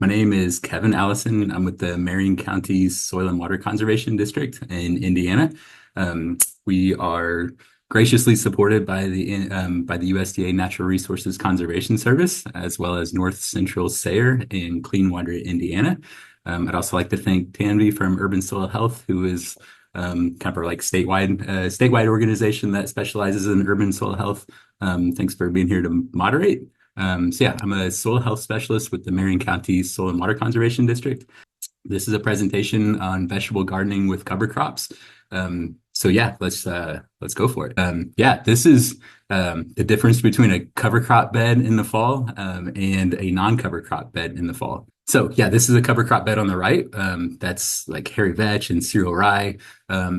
My name is Kevin Allison. I'm with the Marion County Soil and Water Conservation District in Indiana. We are graciously supported by the USDA-Natural Resources Conservation Service, as well as North Central SARE in Clean Water, Indiana. I'd also like to thank Tanvi from Urban Soil Health, who is kind of our like statewide organization that specializes in urban soil health. Thanks for being here to moderate. So yeah, I'm a soil health specialist with the Marion County Soil and Water Conservation District. This is a presentation on vegetable gardening with cover crops. So yeah, let's go for it. Yeah, this is the difference between a cover crop bed in the fall and a non-cover crop bed in the fall. So yeah, this is a cover crop bed on the right. That's like hairy vetch and cereal rye.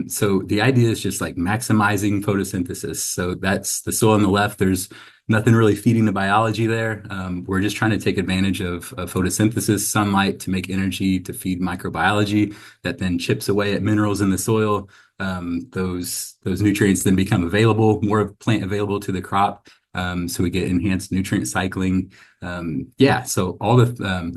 So the idea is just like maximizing photosynthesis. So that's the soil on the left. There's nothing really feeding the biology there. We're just trying to take advantage of photosynthesis, sunlight to make energy to feed microbiology that then chips away at minerals in the soil. Those nutrients then become available, more of plant available to the crop. So we get enhanced nutrient cycling. Yeah, so all the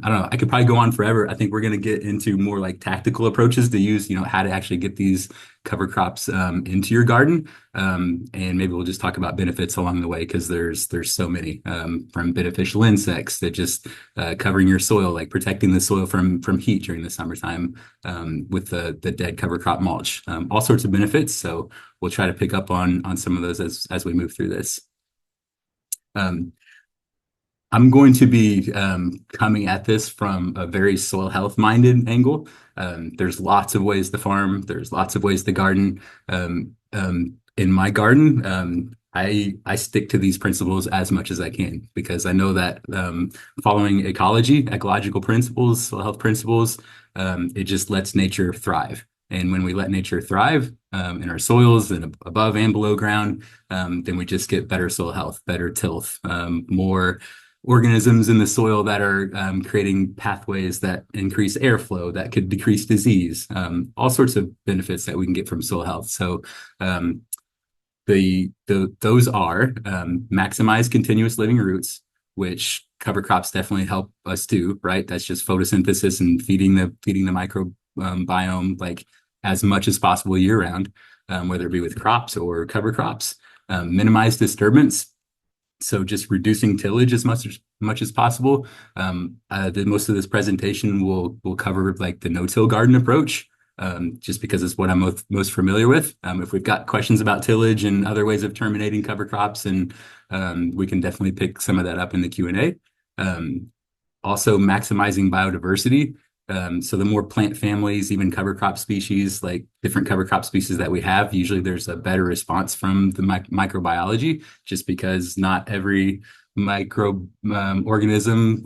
I don't know, I could probably go on forever. I think we're going to get into more like tactical approaches to use, how to actually get these cover crops into your garden. And maybe we'll just talk about benefits along the way because there's so many from beneficial insects to just covering your soil, like protecting the soil from heat during the summertime with the dead cover crop mulch. All sorts of benefits. So we'll try to pick up on some of those as we move through this. Um, I'm going to be coming at this from a very soil health minded angle. There's lots of ways to farm. There's lots of ways to garden. In my garden, I stick to these principles as much as I can because I know that following ecological principles, soil health principles, it just lets nature thrive. And when we let nature thrive in our soils and above and below ground, then we just get better soil health, better tilth, more organisms in the soil that are creating pathways that increase airflow, that could decrease disease, all sorts of benefits that we can get from soil health. So those are maximize continuous living roots, which cover crops definitely help us do, right? That's just photosynthesis and feeding the microbiome like as much as possible year round, whether it be with crops or cover crops. Minimize disturbance. So just reducing tillage as much as possible. Most of this presentation will cover like the no-till garden approach, just because it's what I'm most familiar with. If we've got questions about tillage and other ways of terminating cover crops, and we can definitely pick some of that up in the Q&A. Also maximizing biodiversity. So the more plant families, even cover crop species, like different cover crop species that we have, usually there's a better response from the microbiology, just because not every micro organism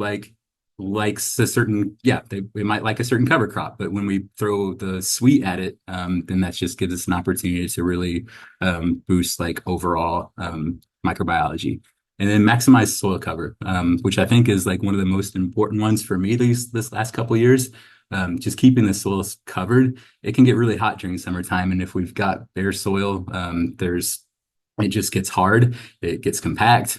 likes a certain, they might like a certain cover crop, but when we throw the sweet at it, then that just gives us an opportunity to really boost like overall microbiology. And then maximize soil cover, which I think is like one of the most important ones for me this last couple of years. Just keeping the soils covered. It can get really hot during summertime, and if we've got bare soil, it just gets hard. It gets compact.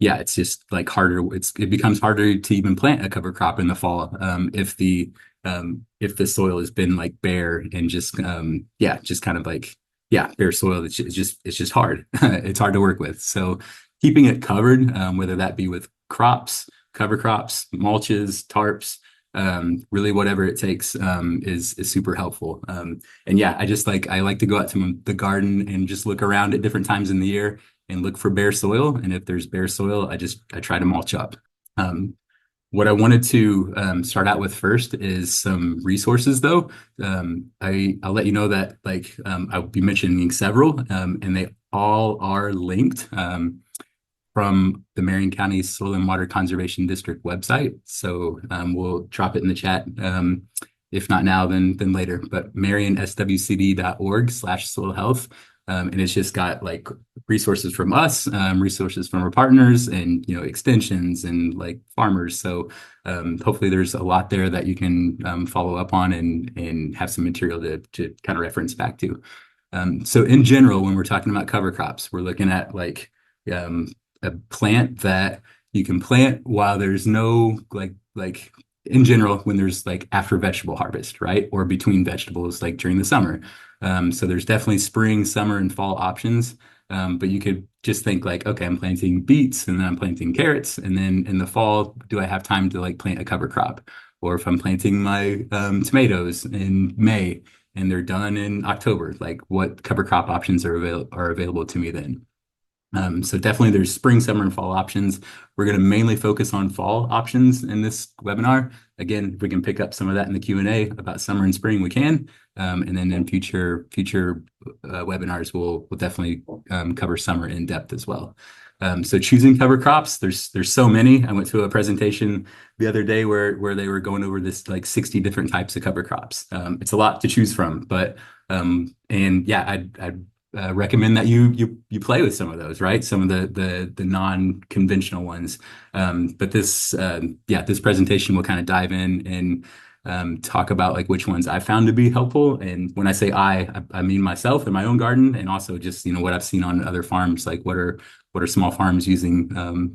It's just like harder. It becomes harder to even plant a cover crop in the fall if the soil has been like bare and just kind of like bare soil. It's just hard. It's hard to work with. So keeping it covered, whether that be with crops, cover crops, mulches, tarps, really whatever it takes is super helpful. I like to go out to the garden and just look around at different times in the year and look for bare soil. And if there's bare soil, I try to mulch up. What I wanted to start out with first is some resources, though. I'll let you know that I'll be mentioning several, and they all are linked from the Marion County Soil and Water Conservation District website. So we'll drop it in the chat. If not now, then later. But marionswcd.org/soil health. And it's just got like resources from us, resources from our partners, and extensions and like farmers. So hopefully there's a lot there that you can follow up on and have some material to kind of reference back to. So in general, when we're talking about cover crops, we're looking at like a plant that you can plant while there's no like in general when there's like after vegetable harvest, right? Or between vegetables, like during the summer. So there's definitely spring, summer, and fall options. But you could just think like, okay, I'm planting beets and then I'm planting carrots. And then in the fall, do I have time to like plant a cover crop? Or if I'm planting my tomatoes in May and they're done in October, like what cover crop options are available to me then? So definitely there's spring, summer, and fall options. We're going to mainly focus on fall options in this webinar. Again, if we can pick up some of that in the Q&A about summer and spring, we can. And then in future webinars, we'll definitely cover summer in depth as well. So choosing cover crops, there's so many. I went to a presentation the other day where they were going over this like 60 different types of cover crops. It's a lot to choose from, but and yeah, I'd recommend that you play with some of those, right? Some of the non-conventional ones. But this presentation will kind of dive in and talk about like which ones I found to be helpful. And when I say I mean myself in my own garden, and also just what I've seen on other farms, like what are small farms using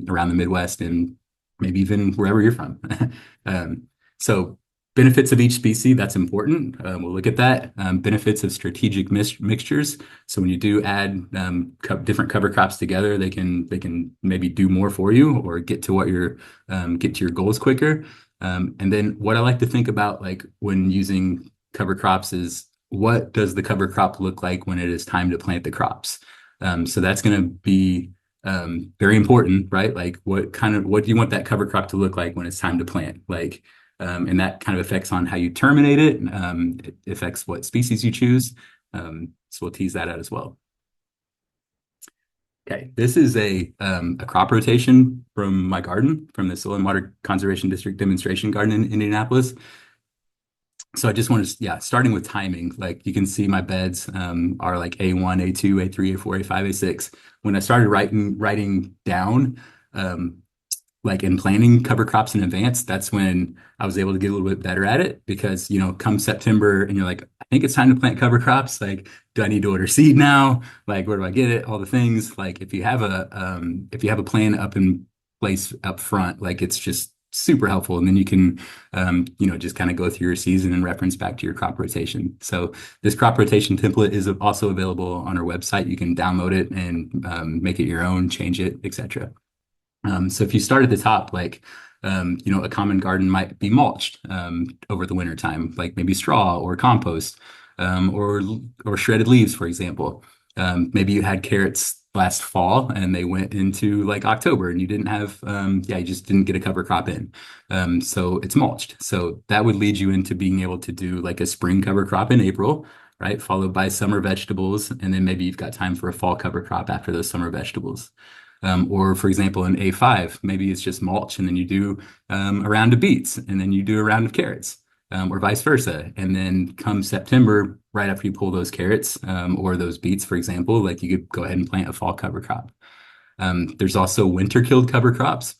around the Midwest and maybe even wherever you're from. So benefits of each species, that's important. We'll look at that. Benefits of strategic mixtures. So when you do add different cover crops together, they can maybe do more for you or get to your goals quicker. And then what I like to think about like when using cover crops is what does the cover crop look like when it is time to plant the crops? So that's going to be very important, right? Like what do you want that cover crop to look like when it's time to plant? Like and that kind of affects on how you terminate it. It affects what species you choose. So we'll tease that out as well. Okay, this is a crop rotation from my garden, from the Soil and Water Conservation District demonstration garden in Indianapolis. So I just want to, yeah, starting with timing, like you can see my beds are like A1, A2, A3, A4, A5, A6. When I started writing down like in planning cover crops in advance, that's when I was able to get a little bit better at it because, come September and you're like, I think it's time to plant cover crops. Like, do I need to order seed now? Like, where do I get it? All the things. Like, if you have a plan up in place up front, like it's just super helpful. And then you can, just kind of go through your season and reference back to your crop rotation. So this crop rotation template is also available on our website. You can download it and make it your own, change it, etc. So if you start at the top, like, a common garden might be mulched over the winter time, like maybe straw or compost or shredded leaves, for example. Maybe you had carrots last fall and they went into like October and you didn't have, you just didn't get a cover crop in. So it's mulched. So that would lead you into being able to do like a spring cover crop in April, right? Followed by summer vegetables. And then maybe you've got time for a fall cover crop after those summer vegetables. Or for example, in A5, maybe it's just mulch and then you do a round of beets and then you do a round of carrots or vice versa. And then come September, right after you pull those carrots or those beets, for example, like you could go ahead and plant a fall cover crop. There's also winter killed cover crops.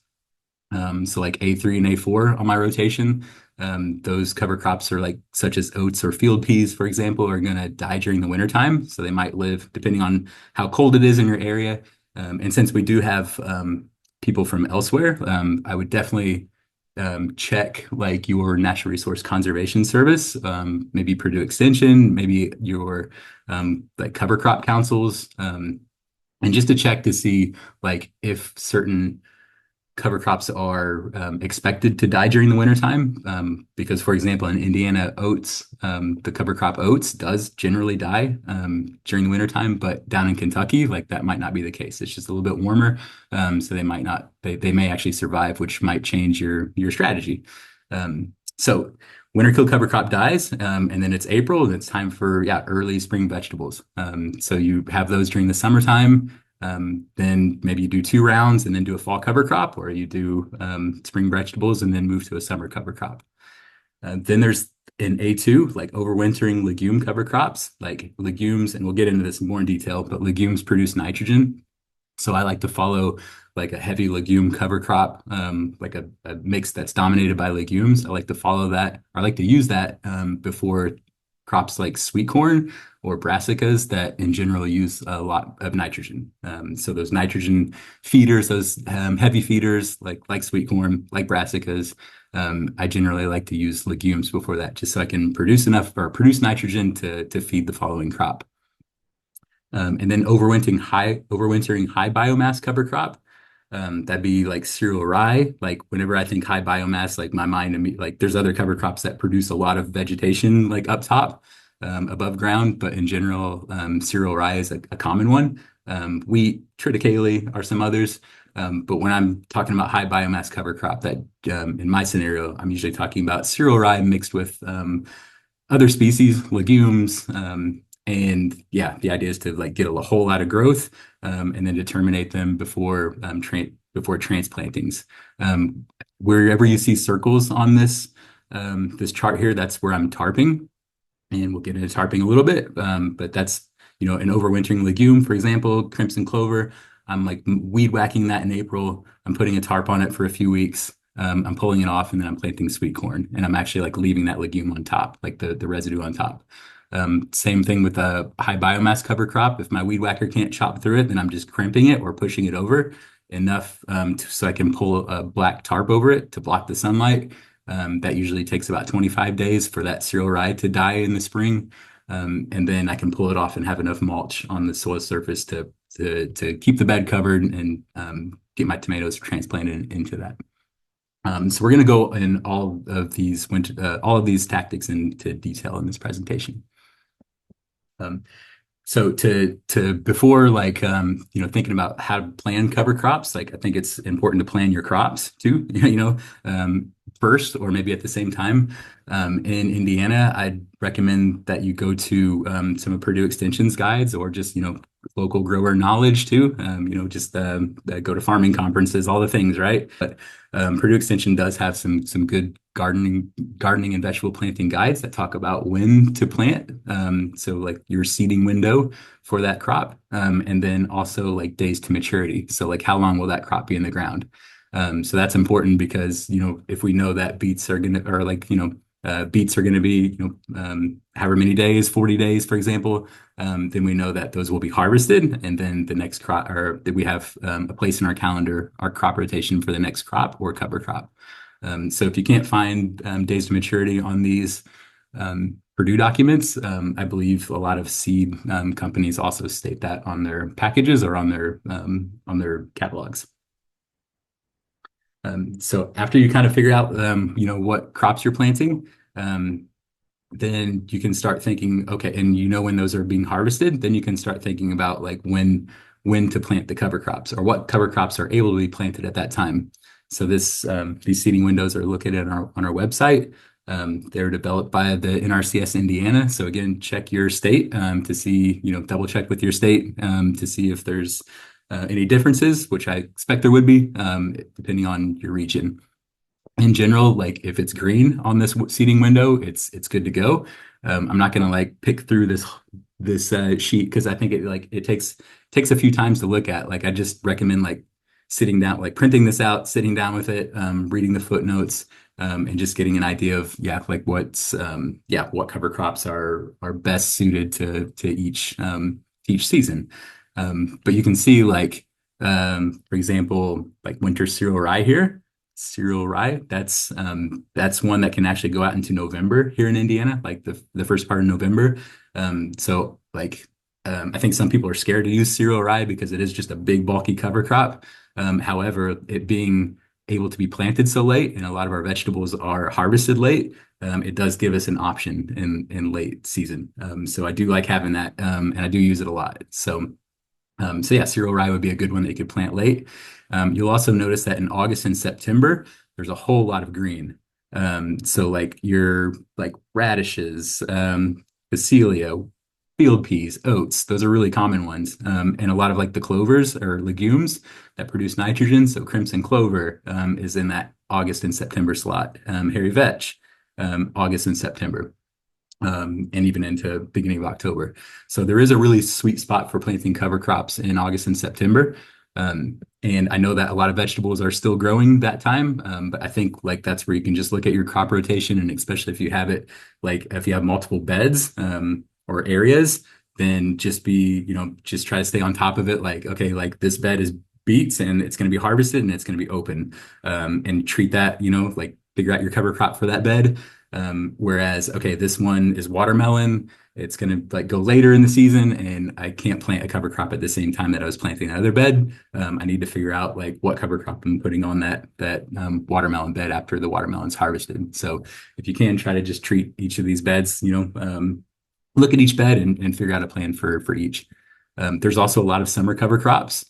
So like A3 and A4 on my rotation. Those cover crops are like such as oats or field peas, for example, are going to die during the winter time. So they might live depending on how cold it is in your area. And since we do have people from elsewhere, I would definitely check like your Natural Resource Conservation Service, maybe Purdue Extension, maybe your like cover crop councils, and just to check to see like if certain cover crops are expected to die during the wintertime. Because, for example, in Indiana, oats, the cover crop oats does generally die during the wintertime, but down in Kentucky, like that might not be the case. It's just a little bit warmer. So they might not, they may actually survive, which might change your strategy. So winter kill cover crop dies, and then it's April, and it's time for early spring vegetables. So you have those during the summertime. Then maybe you do 2 rounds and then do a fall cover crop, or you do spring vegetables and then move to a summer cover crop. Then there's in A2, like overwintering legume cover crops, like legumes, and we'll get into this more in detail, but legumes produce nitrogen. So I like to follow like a heavy legume cover crop, like a mix that's dominated by legumes. I like to follow that, or I like to use that before crops like sweet corn or brassicas that in general use a lot of nitrogen. So those nitrogen feeders, those heavy feeders like sweet corn, like brassicas, I generally like to use legumes before that, just so I can produce enough or produce nitrogen to feed the following crop. And then overwintering high biomass cover crop. That'd be like cereal rye. Like whenever I think high biomass, like my mind, like there's other cover crops that produce a lot of vegetation like up top, above ground, but in general, cereal rye is a common one. Wheat, triticale are some others. But when I'm talking about high biomass cover crop, that in my scenario, I'm usually talking about cereal rye mixed with other species, legumes, and yeah, the idea is to like get a whole lot of growth, and then to terminate them before transplantings. Um, Wherever you see circles on this chart here, that's where I'm tarping, and we'll get into tarping a little bit. But that's an overwintering legume, for example, crimson clover. I'm like weed whacking that in April. I'm putting a tarp on it for a few weeks. I'm pulling it off, and then I'm planting sweet corn, and I'm actually like leaving that legume on top, like the residue on top. Same thing with a high biomass cover crop. If my weed whacker can't chop through it, then I'm just crimping it or pushing it over enough, so I can pull a black tarp over it to block the sunlight. That usually takes about 25 days for that cereal rye to die in the spring. And then I can pull it off and have enough mulch on the soil surface to keep the bed covered and get my tomatoes transplanted into that. So we're going to go in all of these tactics into detail in this presentation. Um, so to before like thinking about how to plan cover crops, like I think it's important to plan your crops too, first or maybe at the same time. In Indiana, I'd recommend that you go to some of Purdue Extension's guides or just local grower knowledge too. Just go to farming conferences, all the things, right? But Purdue Extension does have some good gardening and vegetable planting guides that talk about when to plant. So like your seeding window for that crop, and then also like days to maturity. So like how long will that crop be in the ground? So that's important because if we know that beets are gonna be however many days, 40 days, for example, then we know that those will be harvested, and then the next crop, or that we have a place in our calendar, our crop rotation for the next crop or cover crop. So if you can't find days to maturity on these Purdue documents, I believe a lot of seed companies also state that on their packages or on their catalogs. So after you kind of figure out what crops you're planting, then you can start thinking, okay, and when those are being harvested, then you can start thinking about like when to plant the cover crops or what cover crops are able to be planted at that time. So these seeding windows are located on our website. They're developed by the NRCS Indiana. So again, check your state to see, double check with your state to see if there's any differences, which I expect there would be, depending on your region. In general, like if it's green on this seeding window, it's good to go. I'm not gonna like pick through this sheet because I think it takes a few times to look at. Like I just recommend like sitting down, like printing this out, sitting down with it, reading the footnotes, and just getting an idea of like what cover crops are best suited to each season. But you can see like for example, like winter cereal rye here. Cereal rye, that's one that can actually go out into November here in Indiana, like the first part of November. So like I think some people are scared to use cereal rye because it is just a big bulky cover crop. However, it being able to be planted so late and a lot of our vegetables are harvested late, it does give us an option in late season. So I do like having that, and I do use it a lot. So yeah, cereal rye would be a good one that you could plant late. You'll also notice that in August and September, there's a whole lot of green. So like your like radishes, phacelia, field peas, oats, those are really common ones. And a lot of like the clovers or legumes that produce nitrogen. So crimson clover is in that August and September slot. Hairy vetch, August and September. And even into beginning of October. So there is a really sweet spot for planting cover crops in August and September. And I know that a lot of vegetables are still growing that time, but I think like that's where you can just look at your crop rotation, and especially if you have it, like if you have multiple beds or areas, then just just try to stay on top of it. Like, okay, like this bed is beets and it's going to be harvested and it's going to be open, and treat that, like figure out your cover crop for that bed. Whereas, okay, this one is watermelon. It's going to like go later in the season, and I can't plant a cover crop at the same time that I was planting another bed. I need to figure out like what cover crop I'm putting on that watermelon bed after the watermelon's harvested. So if you can try to just treat each of these beds, look at each bed and figure out a plan for each. There's also a lot of summer cover crops.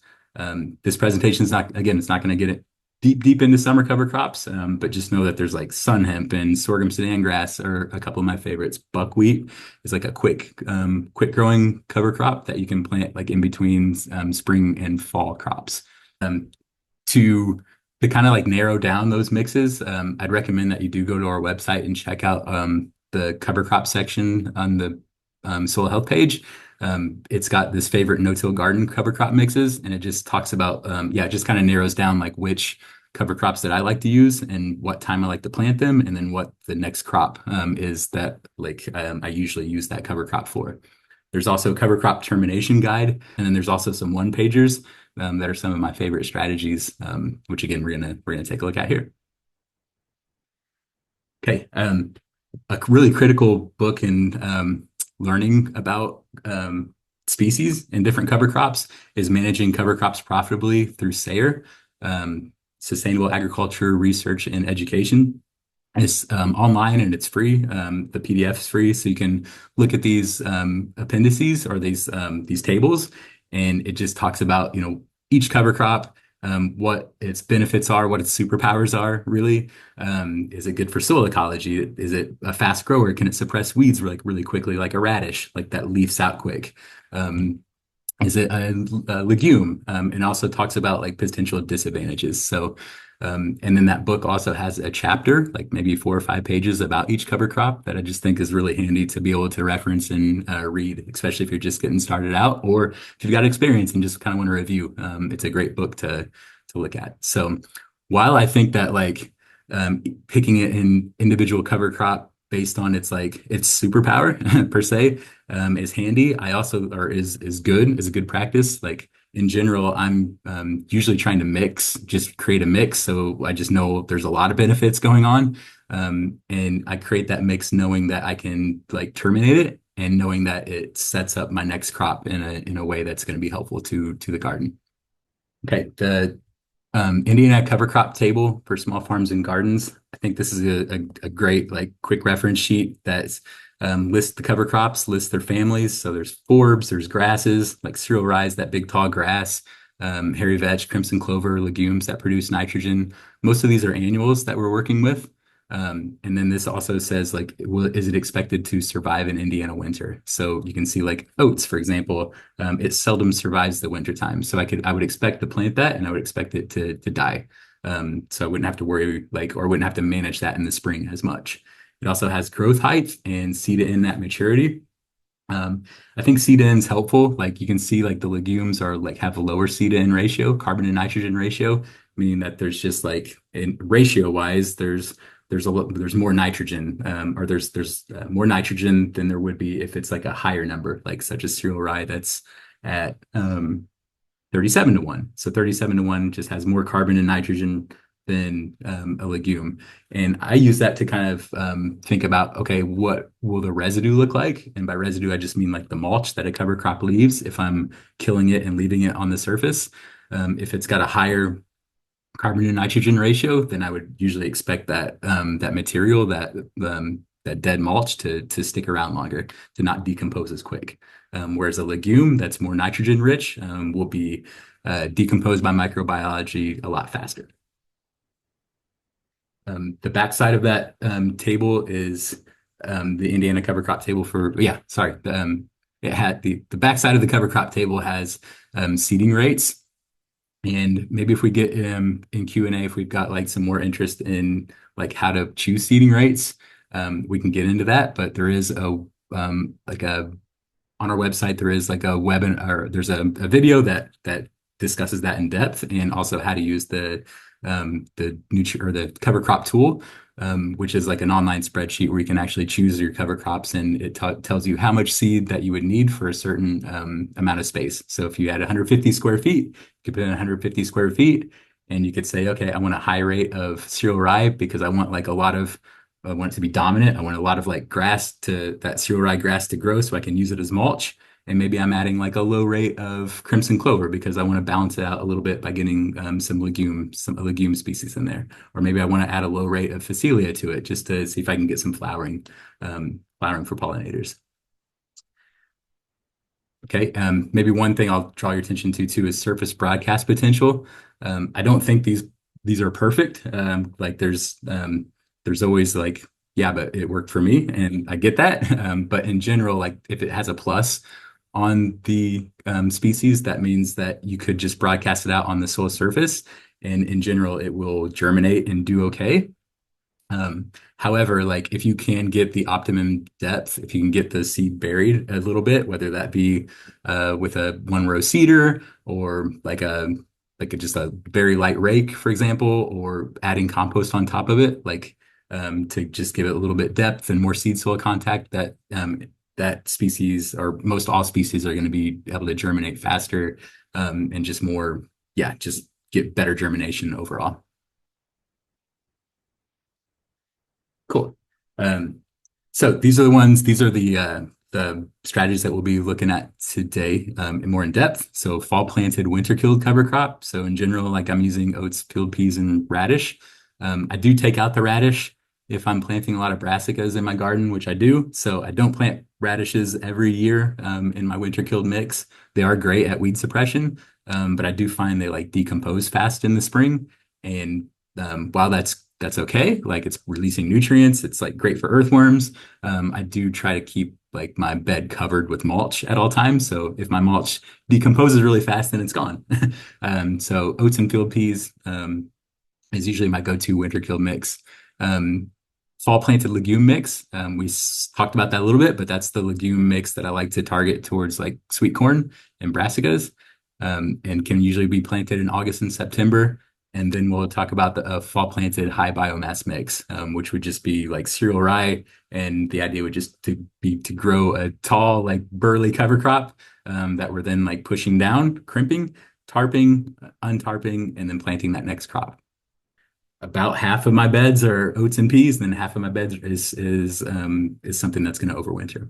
This presentation is not, again, it's not going to get it deep into summer cover crops, but just know that there's like sun hemp and sorghum sudan grass are a couple of my favorites. Buckwheat is like a quick growing cover crop that you can plant like in between spring and fall crops. Um, to to kind of like narrow down those mixes, I'd recommend that you do go to our website and check out the cover crop section on the soil health page. It's got this favorite no-till garden cover crop mixes, and it just talks about, it just kind of narrows down like which cover crops that I like to use and what time I like to plant them, and then what the next crop is that like I usually use that cover crop for. There's also a cover crop termination guide, and then there's also some one-pagers that are some of my favorite strategies, which again we're gonna take a look at here. Okay, a really critical book in learning about species and different cover crops is Managing Cover Crops Profitably through SARE, Sustainable Agriculture Research and Education. It's online and it's free. The PDF is free, so you can look at these appendices or these tables, and it just talks about each cover crop, what its benefits are, what its superpowers are. Really, is it good for soil ecology? Is it a fast grower? Can it suppress weeds really quickly, like a radish, like that leafs out quick? Is it a legume? And also talks about like potential disadvantages. So, and then that book also has a chapter, like maybe 4 or 5 pages about each cover crop that I just think is really handy to be able to reference and read, especially if you're just getting started out or if you've got experience and just kind of want to review. It's a great book to look at. So while I think that like picking it in individual cover crop based on its superpower per se is handy. I also or is good, is a good practice. Like in general, I'm usually trying to just create a mix. So I just know there's a lot of benefits going on. And I create that mix knowing that I can like terminate it and knowing that it sets up my next crop in a way that's going to be helpful to the garden. Okay, the Indiana cover crop table for small farms and gardens. I think this is a great like quick reference sheet that lists the cover crops, lists their families. So there's forbs, there's grasses like cereal rye, that big tall grass, hairy vetch, crimson clover, legumes that produce nitrogen. Most of these are annuals that we're working with. And then this also says like, is it expected to survive an Indiana winter? So you can see like oats, for example, it seldom survives the winter time. So I would expect to plant that and I would expect it to die. So I wouldn't have to worry or wouldn't have to manage that in the spring as much. It also has growth height and seed to end at maturity. I think seed to end is helpful. Like you can see like the legumes are like have a lower seed to end ratio, carbon to nitrogen ratio, meaning that there's just like in ratio wise, there's more nitrogen, or there's more nitrogen than there would be if it's like a higher number, like such as cereal rye that's at 37 to 1. So 37 to 1 just has more carbon and nitrogen than a legume. And I use that to kind of think about, okay, what will the residue look like? And by residue, I just mean like the mulch that a cover crop leaves if I'm killing it and leaving it on the surface. If it's got a higher carbon to nitrogen ratio, then I would usually expect that that material, that dead mulch to stick around longer, to not decompose as quick. Whereas a legume that's more nitrogen rich will be decomposed by microbiology a lot faster. The backside of that table is the Indiana cover crop table for, yeah, sorry. It had the backside of the cover crop table has seeding rates. And maybe if we get in Q&A, if we've got like some more interest in like how to choose seeding rates, we can get into that. But there is on our website, there is like a webinar, or there's a video that discusses that in depth, and also how to use the cover crop tool, which is like an online spreadsheet where you can actually choose your cover crops, and it tells you how much seed that you would need for a certain amount of space. So if you had 150 square feet, you could put in 150 square feet. And you could say, okay, I want a high rate of cereal rye because I want like a lot of, I want it to be dominant. I want a lot of like grass to that cereal rye grass to grow so I can use it as mulch. And maybe I'm adding like a low rate of crimson clover because I want to balance it out a little bit by getting some legume species in there. Or maybe I want to add a low rate of phacelia to it just to see if I can get some flowering for pollinators. Okay, maybe one thing I'll draw your attention to too is surface broadcast potential. I don't think these are perfect. Like there's always like, yeah, but it worked for me, and I get that. But in general, like if it has a plus on the species, that means that you could just broadcast it out on the soil surface, and in general, it will germinate and do okay. However, like if you can get the optimum depth, if you can get the seed buried a little bit, whether that be with a one row seeder or just a very light rake, for example, or adding compost on top of it, like to just give it a little bit depth and more seed soil contact, that species or most all species are going to be able to germinate faster and just more, yeah, just get better germination overall. Cool. Um, so these are the strategies that we'll be looking at today more in depth. So fall planted, winter killed cover crop. So in general, like I'm using oats, field peas, and radish. I do take out the radish if I'm planting a lot of brassicas in my garden, which I do. So I don't plant radishes every year in my winter killed mix. They are great at weed suppression, but I do find they like decompose fast in the spring. And while that's okay. Like it's releasing nutrients. It's like great for earthworms. I do try to keep like my bed covered with mulch at all times. So if my mulch decomposes really fast, then it's gone. So oats and field peas is usually my go-to winter kill mix. Um, Fall planted legume mix. Talked about that a little bit, but that's the legume mix that I like to target towards like sweet corn and brassicas, and can usually be planted in August and September. And then we'll talk about the fall planted high biomass mix, which would just be like cereal rye. And the idea would just to be to grow a tall, like burly cover crop that we're then like pushing down, crimping, tarping, untarping, and then planting that next crop. About half of my beds are oats and peas, and then half of my beds is something that's going to overwinter.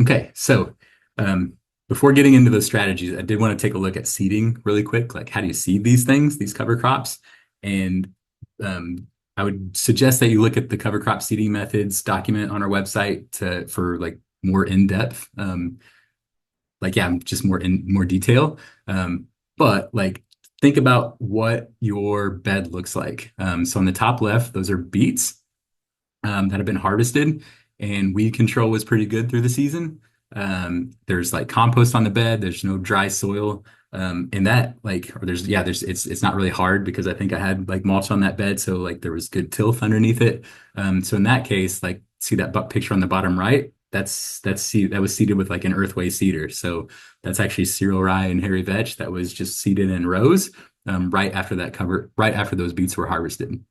Okay, so um, before getting into those strategies, I did want to take a look at seeding really quick. Like, how do you seed these things, these cover crops? And I would suggest that you look at the cover crop seeding methods document on our website for like more in-depth, like yeah, just more detail. But like think about what your bed looks like. So on the top left, those are beets that have been harvested, and weed control was pretty good through the season. There's like compost on the bed. There's no dry soil. And that like, or it's not really hard because I think I had like mulch on that bed. So like there was good tilth underneath it. So in that case, like see that picture on the bottom right? That was seeded with like an earthway seeder. So that's actually cereal rye and hairy vetch that was just seeded in rows, right after those beets were harvested.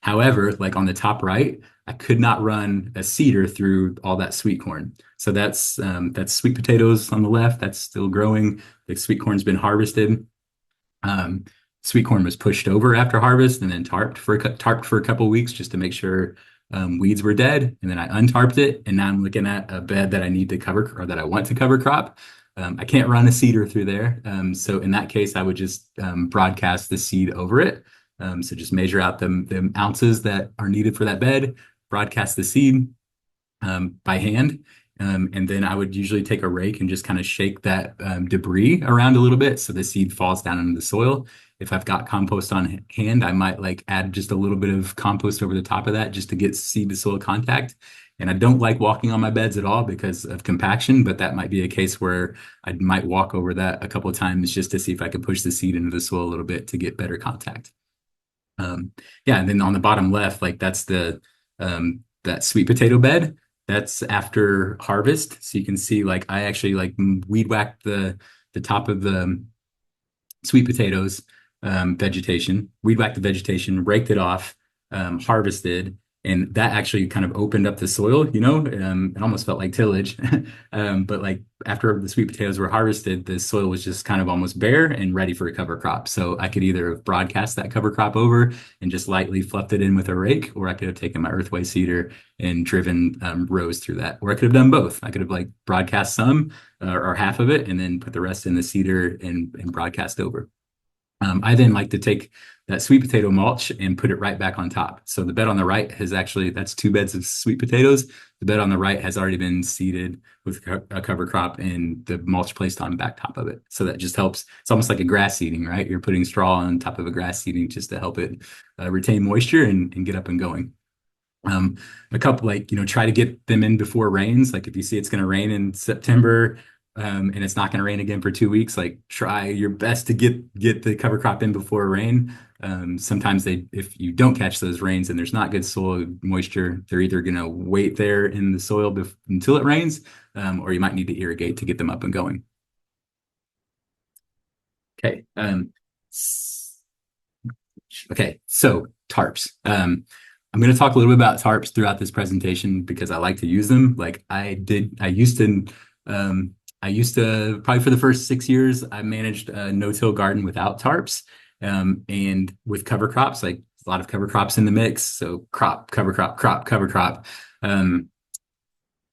However, like on the top right, I could not run a seeder through all that sweet corn. So that's sweet potatoes on the left. That's still growing. The sweet corn's been harvested. Um, Sweet corn was pushed over after harvest and then tarped for a couple of weeks just to make sure weeds were dead. And then I untarped it, and now I'm looking at a bed that I need to cover or that I want to cover crop. I can't run a seeder through there. So in that case, I would just broadcast the seed over it. So just measure out the ounces that are needed for that bed, broadcast the seed by hand. And then I would usually take a rake and just kind of shake that debris around a little bit so the seed falls down into the soil. If I've got compost on hand, I might like add just a little bit of compost over the top of that just to get seed to soil contact. And I don't like walking on my beds at all because of compaction, but that might be a case where I might walk over that a couple of times just to see if I can push the seed into the soil a little bit to get better contact. Yeah, and then on the bottom left, like that's the that sweet potato bed. That's after harvest. So you can see like I actually like weed whacked the top of the sweet potatoes vegetation, weed whacked the vegetation, raked it off, harvested, And that actually kind of opened up the soil, it almost felt like tillage. But like after the sweet potatoes were harvested, the soil was just kind of almost bare and ready for a cover crop. So I could either have broadcast that cover crop over and just lightly fluffed it in with a rake, or I could have taken my earthway seeder and driven rows through that. Or I could have done both. I could have like broadcast some or half of it and then put the rest in the seeder and broadcast over. I then like to take that sweet potato mulch and put it right back on top. So the bed on the right has actually, that's two beds of sweet potatoes. The bed on the right has already been seeded with a cover crop and the mulch placed on back top of it. So that just helps. It's almost like a grass seeding, right? You're putting straw on top of a grass seeding just to help it retain moisture and get up and going. Um, a couple like, try to get them in before rains. Like if you see it's going to rain in September, and it's not going to rain again for 2 weeks, like try your best to get the cover crop in before rain. Sometimes if you don't catch those rains and there's not good soil moisture, they're either going to wait there in the soil until it rains, or you might need to irrigate to get them up and going. Okay. Okay, so tarps. I'm going to talk a little bit about tarps throughout this presentation because I like to use them. Like I used to probably for the first 6 years, I managed a no-till garden without tarps, and with cover crops, like a lot of cover crops in the mix. So crop, cover crop, crop, cover crop. Um,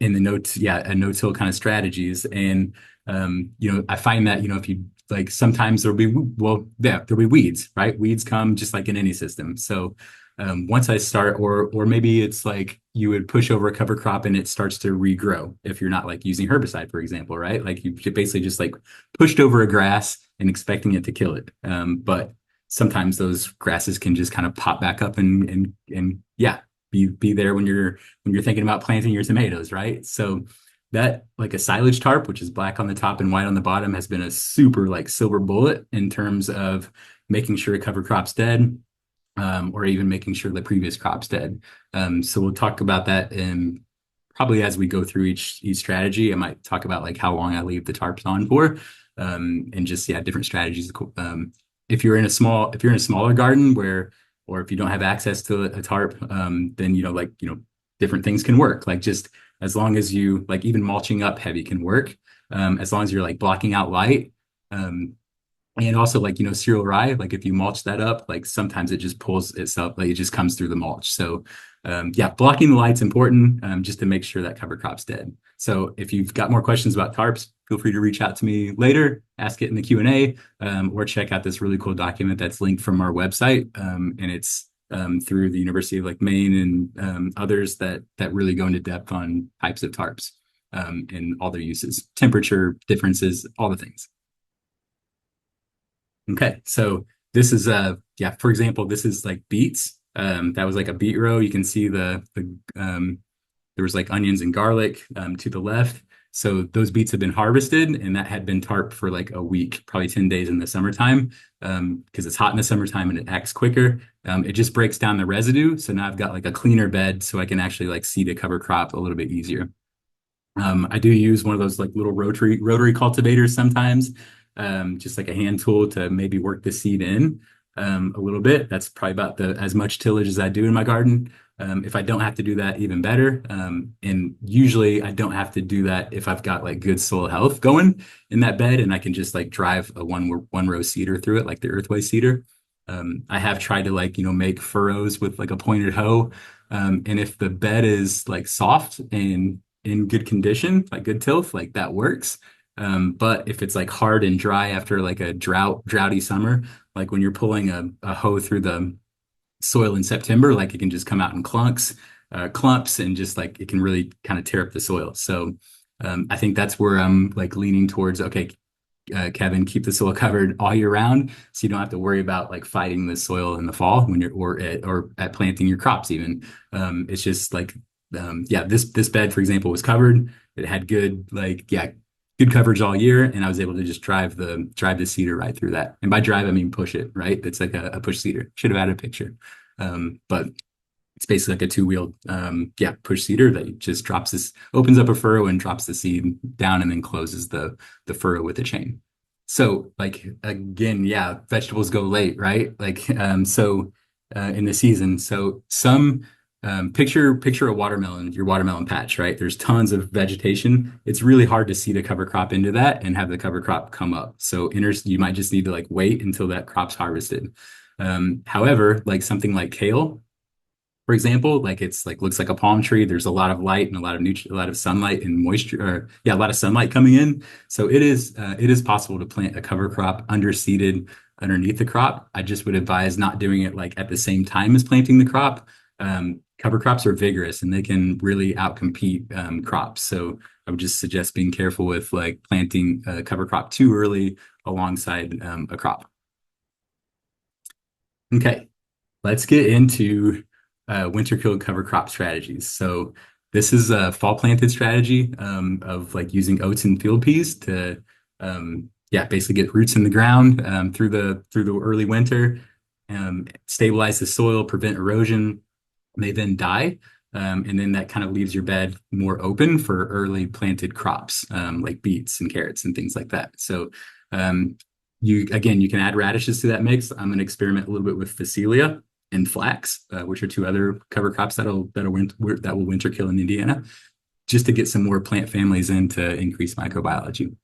in the a no-till kind of strategies. And I find that, if you like sometimes there'll be weeds, right? Weeds come just like in any system. So once I start, or maybe it's like you would push over a cover crop and it starts to regrow if you're not like using herbicide, for example, right? Like you basically just like pushed over a grass and expecting it to kill it. But sometimes those grasses can just kind of pop back up and yeah, be there when you're thinking about planting your tomatoes, right? So that like a silage tarp, which is black on the top and white on the bottom, has been a super like silver bullet in terms of making sure a cover crop's dead, or even making sure the previous crop's dead. So we'll talk about that in probably as we go through each strategy. I might talk about like how long I leave the tarps on for, and just different strategies. If you're in a smaller garden or if you don't have access to a tarp, then different things can work. Like just as long as you like even mulching up heavy can work, as long as you're like blocking out light. And also like, cereal rye, like if you mulch that up, like sometimes it just pulls itself, like it just comes through the mulch. So blocking the light's important, just to make sure that cover crop's dead. So if you've got more questions about tarps, feel free to reach out to me later, ask it in the Q&A, or check out this really cool document that's linked from our website. And it's through the University of like Maine and others that really go into depth on types of tarps, and all their uses, temperature differences, all the things. Okay, so this is for example, this is like beets. That was like a beet row. You can see there was like onions and garlic to the left. So those beets have been harvested, and that had been tarped for like a week, probably 10 days in the summertime, because it's hot in the summertime and it acts quicker. It just breaks down the residue. So now I've got like a cleaner bed, so I can actually like seed a cover crop a little bit easier. I do use one of those like little rotary cultivators sometimes, just like a hand tool to maybe work the seed in a little bit. That's probably about as much tillage as I do in my garden. If I don't have to do that, even better. And usually I don't have to do that if I've got like good soil health going in that bed, and I can just like drive a one row seeder through it, like the earthway seeder. I have tried to like, make furrows with like a pointed hoe. And if the bed is like soft and in good condition, like good tilth, like that works. But if it's like hard and dry after like a droughty summer, like when you're pulling a hoe through the soil in September, like it can just come out in clumps, and just like it can really kind of tear up the soil. So I think that's where I'm like leaning towards, okay, Kevin, keep the soil covered all year round, so you don't have to worry about like fighting the soil in the fall when you're or at planting your crops even. It's just like this bed, for example, was covered. It had good coverage all year, and I was able to just drive the seeder right through that. And by drive, I mean push it, right? It's like a push seeder. Should have added a picture. But it's basically like a two-wheeled push seeder that just opens up a furrow and drops the seed down and then closes the furrow with a chain. So like again, vegetables go late, right? Like in the season. So some Picture a watermelon, your watermelon patch, right? There's tons of vegetation. It's really hard to see the cover crop into that and have the cover crop come up. So you might just need to like wait until that crop's harvested. However, like something like kale, for example, like it's like looks like a palm tree. There's a lot of light and a lot of sunlight and moisture, or yeah, a lot of sunlight coming in. So it is possible to plant a cover crop underseeded underneath the crop. I just would advise not doing it like at the same time as planting the crop. Cover crops are vigorous and they can really outcompete crops. So I would just suggest being careful with like planting a cover crop too early alongside a crop. Okay, let's get into winter kill cover crop strategies. So this is a fall planted strategy of like using oats and field peas to yeah, basically get roots in the ground through the early winter, stabilize the soil, prevent erosion. They then die. And then that kind of leaves your bed more open for early planted crops like beets and carrots and things like that. So um, you can add radishes to that mix. I'm going to experiment a little bit with phacelia and flax, which are two other cover crops that will winter kill in Indiana, just to get some more plant families in to increase microbiology.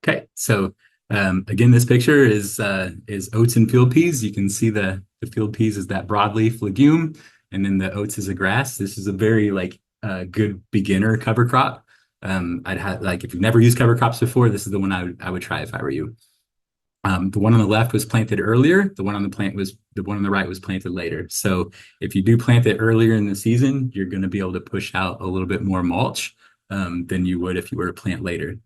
Okay, so again, this picture is oats and field peas. You can see the field peas is that broadleaf legume, and then the oats is a grass. This is a very like good beginner cover crop. I'd have like if you've never used cover crops before, this is the one I would try if I were you. The one on the left was planted earlier. The one on the right was planted later. So if you do plant it earlier in the season, you're going to be able to push out a little bit more mulch than you would if you were to plant later.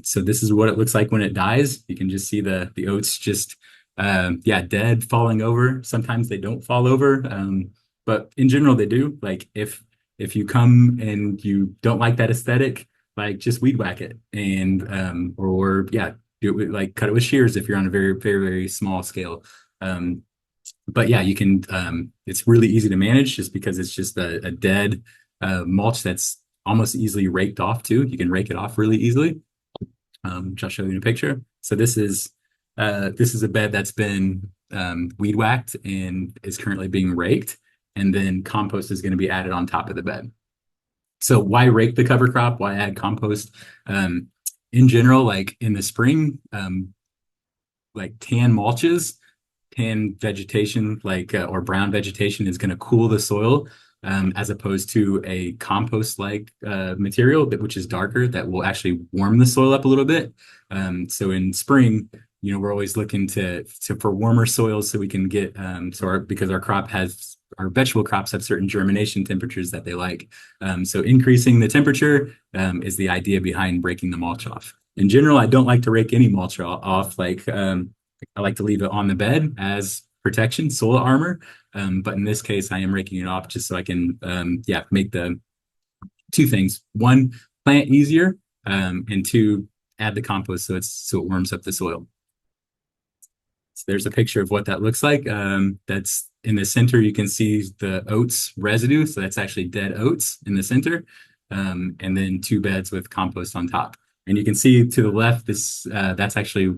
So this is what it looks like when it dies. You can just see the oats just yeah, dead, falling over. Sometimes they don't fall over, but in general they do. Like if you come and you don't like that aesthetic, like just weed whack it and or yeah, do it with, like cut it with shears if you're on a very small scale. But yeah, you can. It's really easy to manage just because it's just a dead mulch that's almost easily raked off too. You can rake it off really easily. Which I'll show you in a picture. So this is a bed that's been weed whacked and is currently being raked, and then compost is going to be added on top of the bed. So why rake the cover crop? Why add compost? In general, like in the spring, like tan mulches, tan vegetation, like or brown vegetation is going to cool the soil, as opposed to a compost-like material which is darker that will actually warm the soil up a little bit. So in spring, you know, we're always looking to for warmer soils so we can get because our vegetable crops have certain germination temperatures that they like. So increasing the temperature is the idea behind breaking the mulch off. In general, I don't like to rake any mulch off. Like I like to leave it on the bed as protection, soil armor. But in this case, I am raking it off just so I can, yeah, make the two things: one, plant easier, and two, add the compost so it warms up the soil. So there's a picture of what that looks like. That's in the center. You can see the oats residue. So that's actually dead oats in the center, and then two beds with compost on top. And you can see to the left, that's actually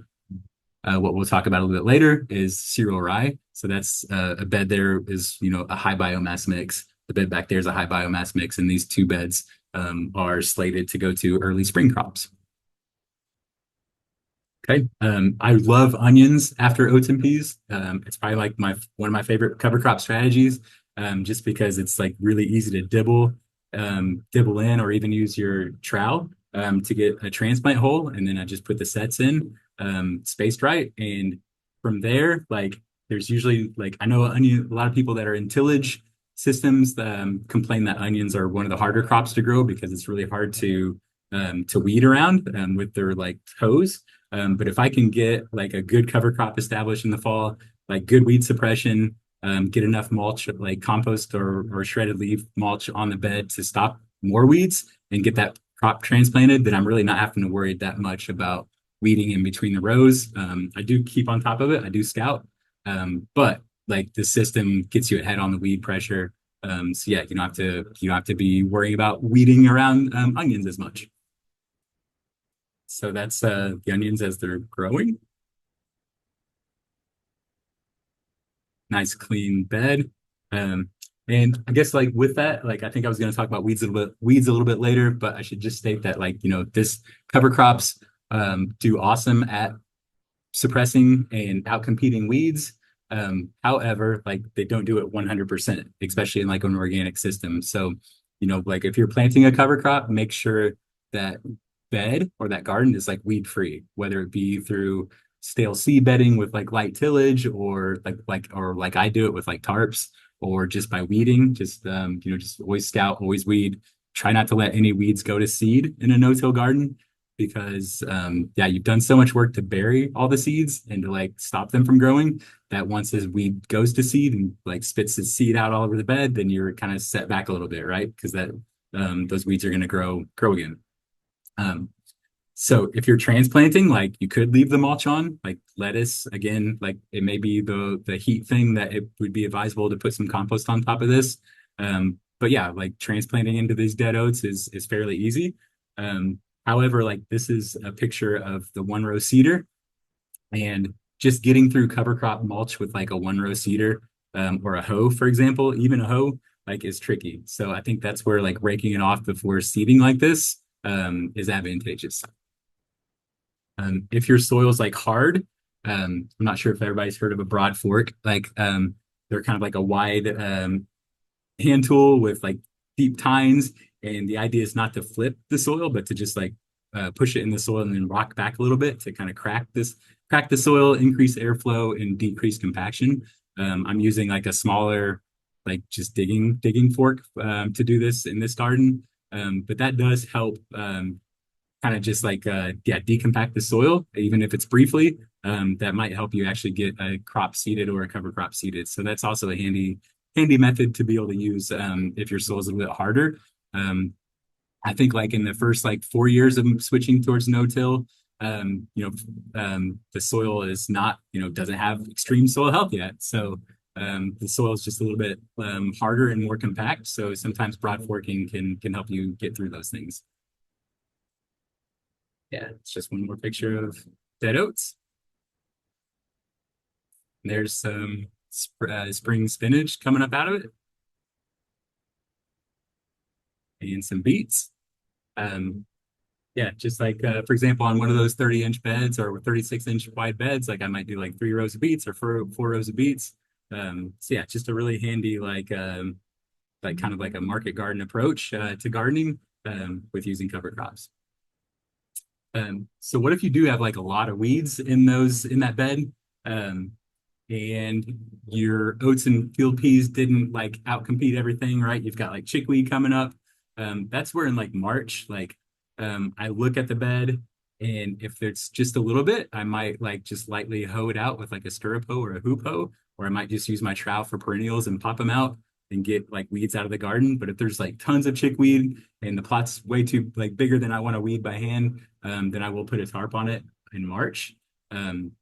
what we'll talk about a little bit later is cereal rye. So that's a bed there is, you know, a high biomass mix. The bed back there is a high biomass mix, and these two beds are slated to go to early spring crops. Okay. I love onions after oats and peas. It's probably like one of my favorite cover crop strategies, just because it's like really easy to dibble in, or even use your trowel to get a transplant hole, and then I just put the sets in spaced right, and from there, like there's usually like I know a lot of people that are in tillage systems complain that onions are one of the harder crops to grow because it's really hard to weed around with their like toes. But if I can get like a good cover crop established in the fall, like good weed suppression, get enough mulch, like compost or shredded leaf mulch on the bed to stop more weeds and get that crop transplanted, then I'm really not having to worry that much about weeding in between the rows. I do keep on top of it. I do scout, but like the system gets you ahead on the weed pressure. So yeah, you don't have to be worrying about weeding around onions as much. So that's the onions as they're growing. Nice clean bed. Um, and I guess like with that, like I think I was going to talk about weeds a little bit later, but I should just state that like, this cover crops do awesome at suppressing and outcompeting weeds. However, like they don't do it 100%, especially in like an organic system. So, like if you're planting a cover crop, make sure that bed or that garden is like weed free, whether it be through stale seed bedding with like light tillage or like I do it with like tarps or just by weeding, just always scout, always weed. Try not to let any weeds go to seed in a no-till garden because yeah, you've done so much work to bury all the seeds and to like stop them from growing that once this weed goes to seed and like spits its seed out all over the bed, then you're kind of set back a little bit, right? Because that those weeds are going to grow again. Um, so if you're transplanting, like you could leave the mulch on, like lettuce, again, like it may be the heat thing that it would be advisable to put some compost on top of this. But yeah, like transplanting into these dead oats is fairly easy. However, like this is a picture of the one row seeder and just getting through cover crop mulch with like a one row seeder or a hoe, for example, even a hoe like is tricky. So I think that's where like raking it off before seeding like this is advantageous. If your soil's like hard, I'm not sure if everybody's heard of a broad fork. Like they're kind of like a wide hand tool with like deep tines. And the idea is not to flip the soil, but to just like push it in the soil and then rock back a little bit to kind of crack the soil, increase airflow, and decrease compaction. I'm using like a smaller, like just digging fork to do this in this garden. But that does help kind of just like yeah, decompact the soil, even if it's briefly. That might help you actually get a crop seeded or a cover crop seeded. So that's also a handy method to be able to use if your soil is a little bit harder. Um, I think like in the first like 4 years of switching towards no-till, the soil is not, doesn't have extreme soil health yet. So the soil is just a little bit harder and more compact. So sometimes broad forking can help you get through those things. Yeah, it's just one more picture of dead oats. And there's some spring spinach coming up out of it and some beets. Um, yeah, just like, for example, on one of those 30-inch beds or 36-inch wide beds, like I might do like 3 rows of beets or four rows of beets. So yeah, just a really handy, like kind of like a market garden approach to gardening with using cover crops. So what if you do have like a lot of weeds in that bed? Um, and your oats and field peas didn't like outcompete everything, right? You've got like chickweed coming up. That's where in like March, like I look at the bed and if it's just a little bit, I might like just lightly hoe it out with like a stirrup hoe or a hoop hoe, or I might just use my trowel for perennials and pop them out and get like weeds out of the garden. But if there's like tons of chickweed and the plot's way too like bigger than I want to weed by hand, then I will put a tarp on it in March. Um,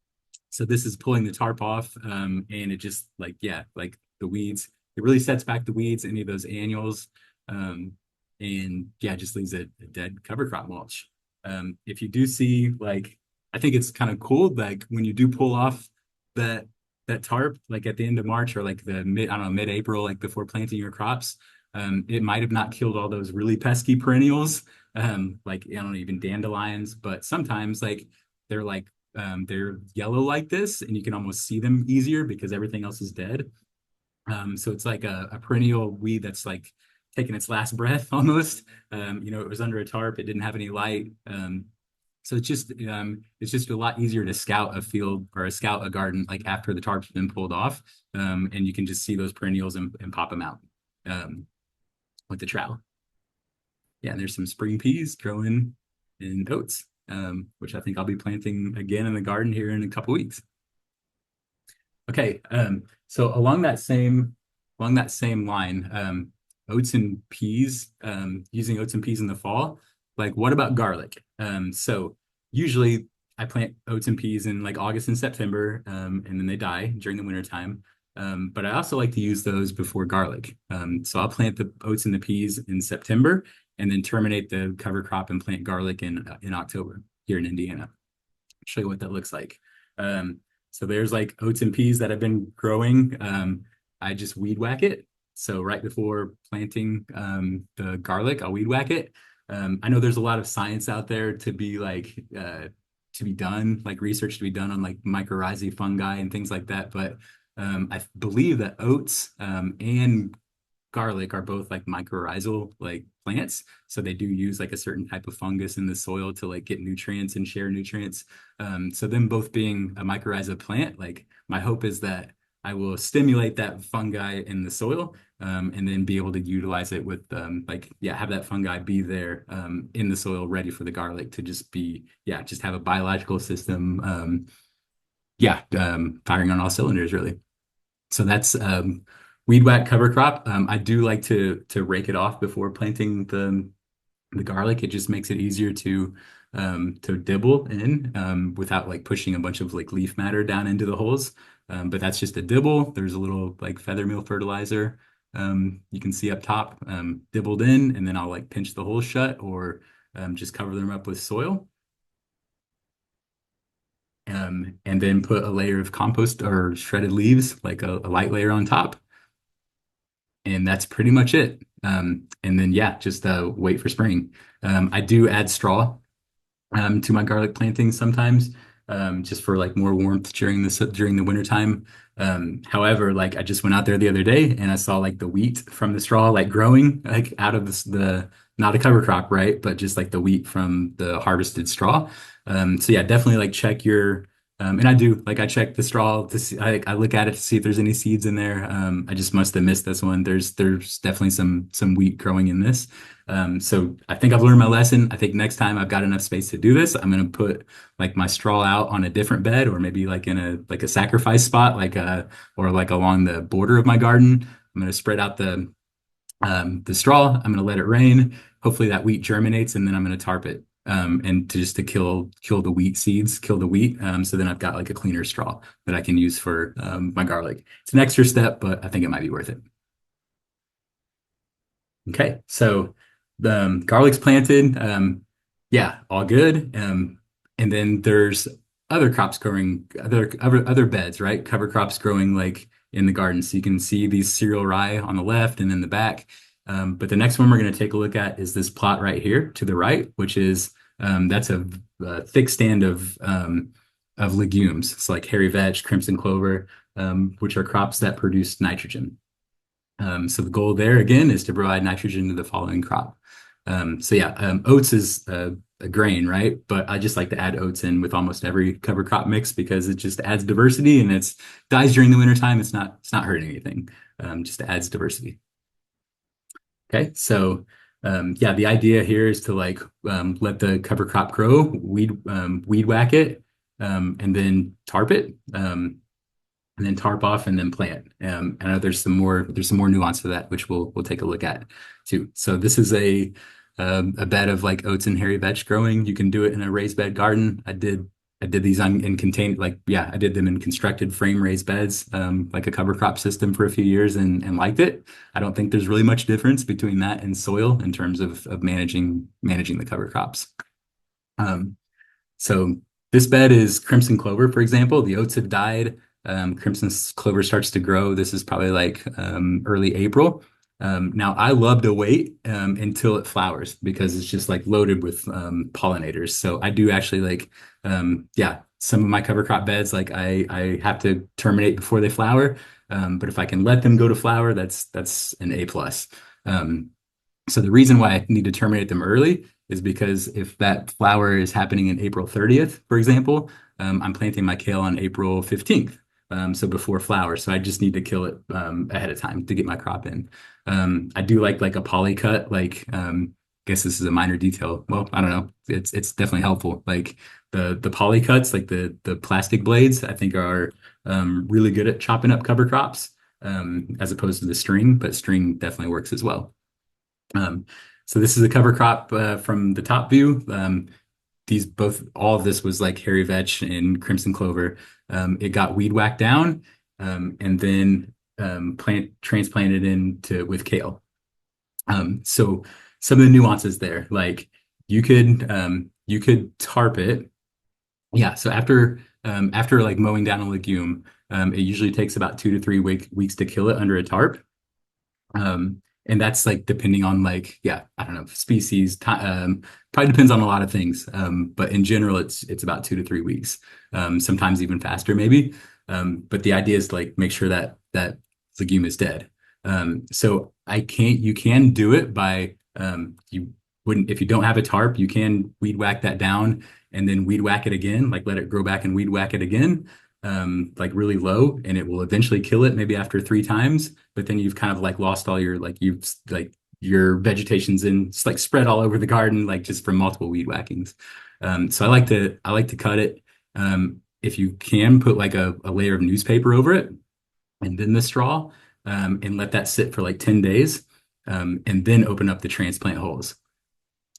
so this is pulling the tarp off, and it just like, yeah, like the weeds, it really sets back the weeds, any of those annuals, um, and yeah, just leaves a dead cover crop mulch. If you do see like, I think it's kind of cool, like when you do pull off that that tarp, like at the end of March or like I don't know, mid-April, like before planting your crops, it might have not killed all those really pesky perennials, like I don't know, even dandelions, but sometimes like they're yellow like this, and you can almost see them easier because everything else is dead. So it's like a perennial weed that's like taking its last breath almost. It was under a tarp, it didn't have any light. So it's just a lot easier to scout a field or scout a garden like after the tarp's been pulled off, and you can just see those perennials and pop them out um, with the trowel. Yeah, and there's some spring peas growing in oats, which I think I'll be planting again in the garden here in a couple weeks. Okay, so along that same line, oats and peas, using oats and peas in the fall, like what about garlic? So usually I plant oats and peas in like August and September, and then they die during the winter time. But I also like to use those before garlic. So I'll plant the oats and the peas in September and then terminate the cover crop and plant garlic in October here in Indiana. I'll show you what that looks like. So there's like oats and peas that have been growing. I just weed whack it. So right before planting the garlic, I'll weed whack it. I know there's a lot of science out there to be like to be done, like research to be done on like mycorrhizae fungi and things like that. But I believe that oats and garlic are both like mycorrhizal like plants. So they do use like a certain type of fungus in the soil to like get nutrients and share nutrients. So them both being a mycorrhizal plant, like my hope is that I will stimulate that fungi in the soil and then be able to utilize it with like, yeah, have that fungi be there in the soil ready for the garlic to just be, yeah, just have a biological system. Yeah, firing on all cylinders really. So that's weed whack cover crop. I do like to rake it off before planting the garlic. It just makes it easier to dibble in without like pushing a bunch of like leaf matter down into the holes. But that's just a dibble. There's a little like feather meal fertilizer you can see up top dibbled in, and then I'll like pinch the holes shut or just cover them up with soil. And then put a layer of compost or shredded leaves, like a light layer on top. And that's pretty much it. And then, yeah, just wait for spring. I do add straw to my garlic plantings sometimes, just for like more warmth during the winter time. However, like I just went out there the other day and I saw like the wheat from the straw like growing like out of the not a cover crop, right? But just like the wheat from the harvested straw. So yeah, definitely like check your and I do like I check the straw to see I look at it to see if there's any seeds in there. I just must have missed this one. There's definitely some wheat growing in this. So I think I've learned my lesson. I think next time I've got enough space to do this, I'm gonna put like my straw out on a different bed or maybe like in a sacrifice spot, like or like along the border of my garden. I'm gonna spread out the straw. I'm gonna let it rain. Hopefully that wheat germinates and then I'm gonna tarp it. And to just to kill the wheat seeds, kill the wheat. So then I've got like a cleaner straw that I can use for my garlic. It's an extra step, but I think it might be worth it. Okay, so the garlic's planted. Yeah, all good. And then there's other crops growing, other beds, right? Cover crops growing like in the garden. So you can see these cereal rye on the left and in the back. But the next one we're going to take a look at is this plot right here to the right, which is that's a thick stand of legumes. It's like hairy vetch, crimson clover, which are crops that produce nitrogen. So the goal there again is to provide nitrogen to the following crop. So yeah, oats is a grain, right? But I just like to add oats in with almost every cover crop mix because it just adds diversity and it's dies during the winter time. It's not hurting anything. Just adds diversity. Okay, so yeah, the idea here is to like let the cover crop grow, weed whack it, and then tarp it. And then tarp off and then plant. I know there's some more nuance to that, which we'll take a look at too. So this is a bed of like oats and hairy vetch growing. You can do it in a raised bed garden. I did these on in contained like yeah, I did them in constructed frame raised beds, like a cover crop system for a few years and liked it. I don't think there's really much difference between that and soil in terms of managing the cover crops. Um, so this bed is crimson clover, for example. The oats have died. Crimson clover starts to grow. This is probably like early April. Now I love to wait until it flowers because it's just like loaded with pollinators. So I do actually like yeah, some of my cover crop beds like I have to terminate before they flower. But if I can let them go to flower, that's an A plus. Um, so the reason why I need to terminate them early is because if that flower is happening in April 30th, for example, I'm planting my kale on April 15th. So before flower. So I just need to kill it ahead of time to get my crop in. I do like a poly cut, like I guess this is a minor detail. Well, I don't know. It's definitely helpful. Like the poly cuts, like the plastic blades, I think are really good at chopping up cover crops as opposed to the string, but string definitely works as well. Um, so this is a cover crop from the top view. All of this was like hairy vetch and crimson clover. It got weed whacked down and then transplanted into with kale. So some of the nuances there, like you could tarp it. Yeah. So after like mowing down a legume, It usually takes about 2 to 3 weeks to kill it under a tarp. And that's like depending on like, yeah, I don't know, species, probably depends on a lot of things. But in general, it's about 2 to 3 weeks, sometimes even faster maybe. But the idea is to like make sure that that legume is dead. So you can do it by, you wouldn't, if you don't have a tarp, you can weed whack that down and then weed whack it again, like let it grow back and weed whack it again, like really low, and it will eventually kill it maybe after 3 times. But then you've kind of like lost all your your vegetation's in it's like spread all over the garden, like just from multiple weed whackings. So I like to cut it. If you can put like a layer of newspaper over it and then the straw, and let that sit for like 10 days, and then open up the transplant holes.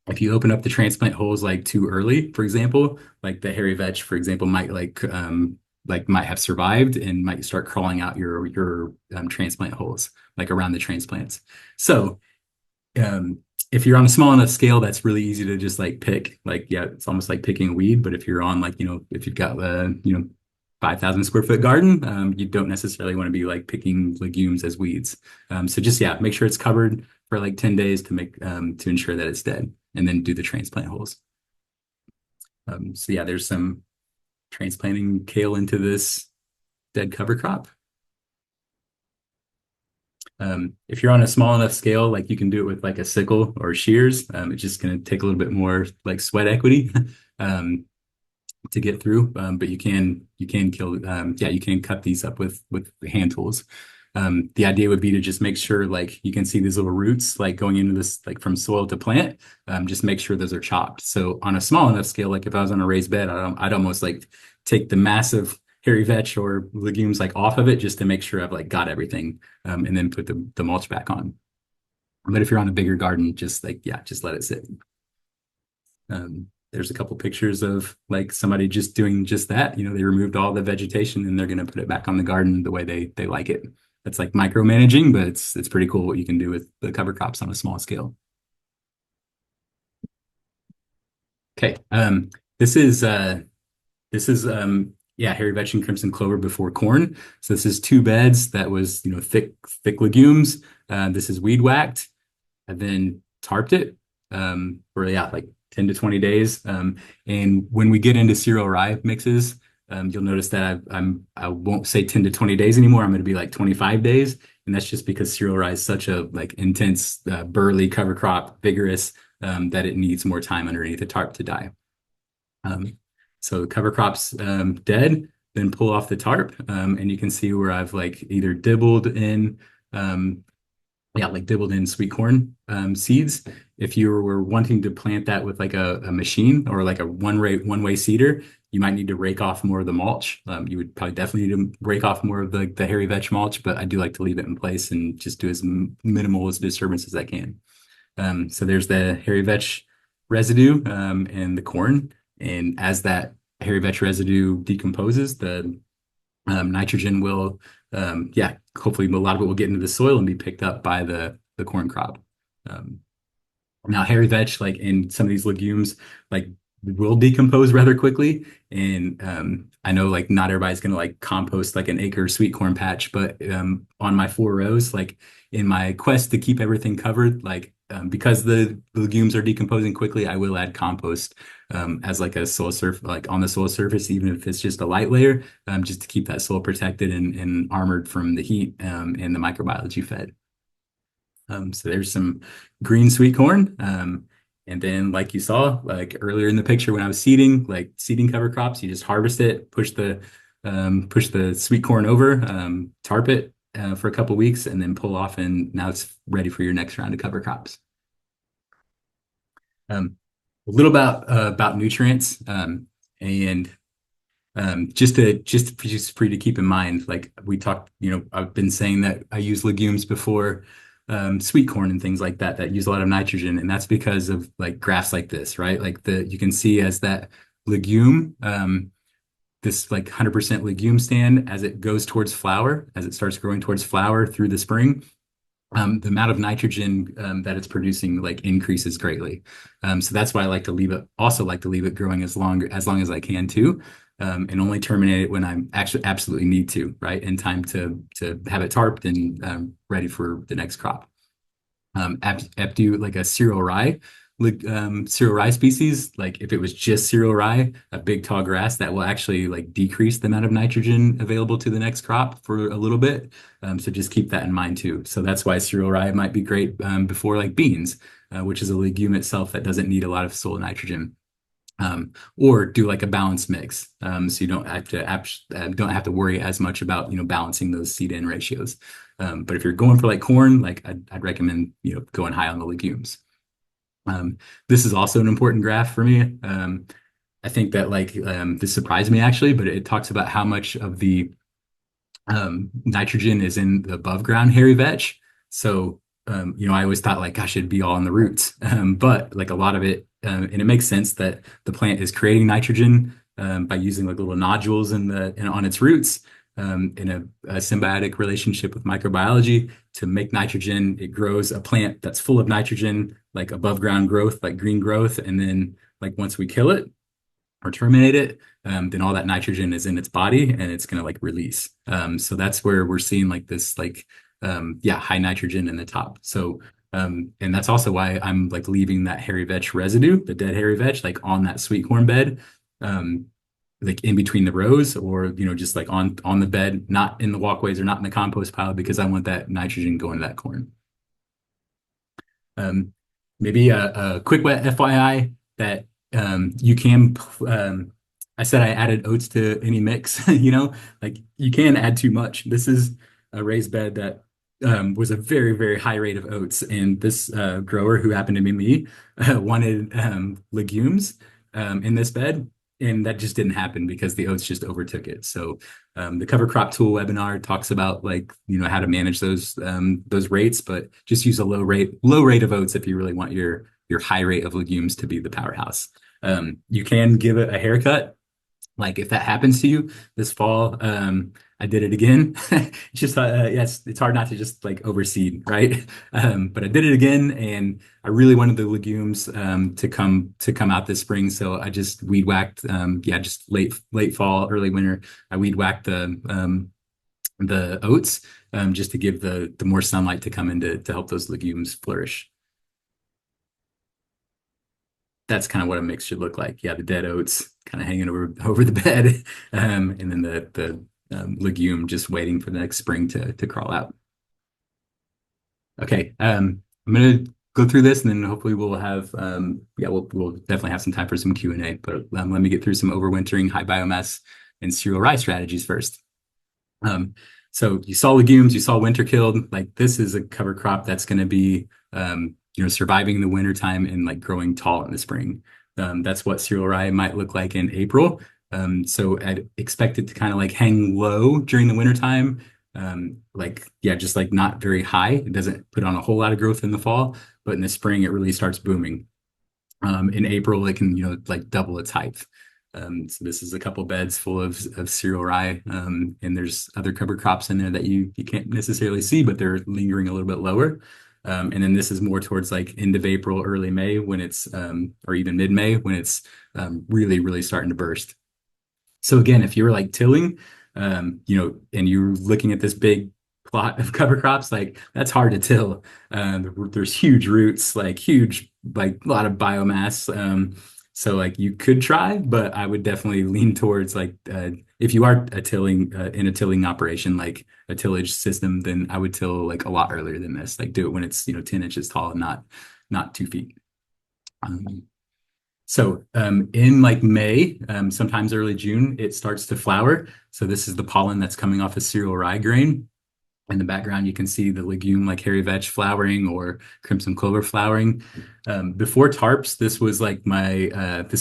If you open up the transplant holes like too early, for example, like the hairy vetch, for example, might have survived and might start crawling out your transplant holes, like around the transplants. So if you're on a small enough scale, that's really easy to just like pick. Like, yeah, it's almost like picking a weed. But if you're on like, if you've got 5,000 square foot garden, you don't necessarily want to be like picking legumes as weeds. So just, yeah, make sure it's covered for like 10 days to ensure that it's dead, and then do the transplant holes. So yeah, there's some transplanting kale into this dead cover crop. If you're on a small enough scale, like you can do it with like a sickle or shears. It's just going to take a little bit more like sweat equity um, to get through. But you can cut these up with hand tools. The idea would be to just make sure like you can see these little roots like going into this like from soil to plant. Just make sure those are chopped. So on a small enough scale, like if I was on a raised bed, I'd almost like take the massive hairy vetch or legumes like off of it just to make sure I've like got everything, and then put the mulch back on. But if you're on a bigger garden, just like, yeah, just let it sit. There's a couple pictures of like somebody just doing just that. They removed all the vegetation and they're going to put it back on the garden the way they like it. That's like micromanaging, but it's pretty cool what you can do with the cover crops on a small scale. Okay. This is yeah, hairy vetch and crimson clover before corn. So this is 2 beds that was, thick legumes. This is weed whacked and then tarped it, for, yeah, like 10 to 20 days. And when we get into cereal rye mixes, you'll notice that I won't say 10 to 20 days anymore. I'm going to be like 25 days. And that's just because cereal rye is such a like intense, burly cover crop, vigorous, that it needs more time underneath the tarp to die. So the cover crop's dead, then pull off the tarp, and you can see where I've like either dibbled in, yeah, like dibbled in sweet corn seeds. If you were wanting to plant that with like a machine or like a one-way seeder, you might need to rake off more of the mulch. You would probably definitely need to rake off more of the hairy vetch mulch, but I do like to leave it in place and just do as minimal as disturbance as I can. So there's the hairy vetch residue, and the corn. And as that hairy vetch residue decomposes, the nitrogen will, yeah, hopefully a lot of it will get into the soil and be picked up by the corn crop. Um, Now, hairy vetch, like in some of these legumes, like will decompose rather quickly. And I know like not everybody's gonna like compost like an acre sweet corn patch, but on my 4 rows, like in my quest to keep everything covered, like because the legumes are decomposing quickly, I will add compost as like a soil surface, like on the soil surface, even if it's just a light layer, just to keep that soil protected and armored from the heat, and the microbiology fed. So there's some green sweet corn. And then like you saw, like earlier in the picture when I was seeding, like seeding cover crops, you just harvest it, push the sweet corn over, tarp it for a couple weeks, and then pull off, and now it's ready for your next round of cover crops. A little about nutrients, and just for you to keep in mind, like we talked, I've been saying that I use legumes before, sweet corn and things like that use a lot of nitrogen, and that's because of like graphs like this, right? Like you can see as that legume, this like 100% legume stand, as it goes towards flower, as it starts growing towards flower through the spring, the amount of nitrogen that it's producing like increases greatly. So that's why I like to leave it, also like to leave it growing as long as I can too, and only terminate it when I'm actually absolutely need to, right? In time to have it tarped and ready for the next crop. Aptu, like a cereal rye, like cereal rye species, like if it was just cereal rye, a big tall grass, that will actually like decrease the amount of nitrogen available to the next crop for a little bit. So just keep that in mind too. So that's why cereal rye might be great before like beans, which is a legume itself that doesn't need a lot of soil nitrogen. Or do like a balanced mix, so you don't have to worry as much about balancing those seed in ratios. But if you're going for like corn, like I'd recommend going high on the legumes. Um, this is also an important graph for me. I think that like this surprised me actually, but it talks about how much of the nitrogen is in the above ground hairy vetch. So, I always thought like, gosh, it'd be all in the roots. But like a lot of it, and it makes sense that the plant is creating nitrogen by using like little nodules on its roots in a symbiotic relationship with microbiology to make nitrogen. It grows a plant that's full of nitrogen, like above ground growth, like green growth. And then like once we kill it, or terminate it, then all that nitrogen is in its body and it's going to like release. So that's where we're seeing like this like high nitrogen in the top. So and that's also why I'm like leaving that hairy vetch residue, the dead hairy vetch, like on that sweet corn bed, um, like in between the rows, or just like on the bed, not in the walkways or not in the compost pile, because I want that nitrogen going to that corn. Um, Maybe a quick FYI that you can. I said I added oats to any mix. Like you can add too much. This is a raised bed that was a very, very high rate of oats, and this grower, who happened to be me, wanted legumes in this bed. And that just didn't happen because the oats just overtook it. So the cover crop tool webinar talks about like how to manage those rates, but just use a low rate of oats if you really want your high rate of legumes to be the powerhouse. You can give it a haircut, like if that happens to you this fall. I did it again. It's just yes, it's hard not to just like overseed, right? But I did it again, and I really wanted the legumes to come out this spring, so I just weed whacked. Just late fall, early winter. I weed whacked the oats just to give the more sunlight to come in to help those legumes flourish. That's kind of what a mix should look like. Yeah, the dead oats kind of hanging over the bed, and then the legume just waiting for the next spring to crawl out. Okay, I'm gonna go through this, and then hopefully we'll definitely have some time for some Q&A. But let me get through some overwintering high biomass and cereal rye strategies first. So you saw legumes, you saw winter killed. Like this is a cover crop that's going to be surviving the winter time and like growing tall in the spring. That's what cereal rye might look like in April. So I'd expect it to kind of like hang low during the winter time. Just like not very high. It doesn't put on a whole lot of growth in the fall, but in the spring it really starts booming. In April it can like double its height. So this is a couple beds full of cereal rye, and there's other cover crops in there that you can't necessarily see, but they're lingering a little bit lower. And then this is more towards like end of April, early May when it's, or even mid-May when it's really, really starting to burst. So again, if you're like tilling, and you're looking at this big plot of cover crops, like that's hard to till. There's huge roots, like huge, like a lot of biomass. So like you could try, but I would definitely lean towards like if you are in a tilling operation, like a tillage system, then I would till like a lot earlier than this. Like do it when it's 10 inches tall and not 2 feet. So in like May, sometimes early June, it starts to flower. So this is the pollen that's coming off a cereal rye grain. In the background, you can see the legume like hairy vetch flowering or crimson clover flowering. Before tarps, this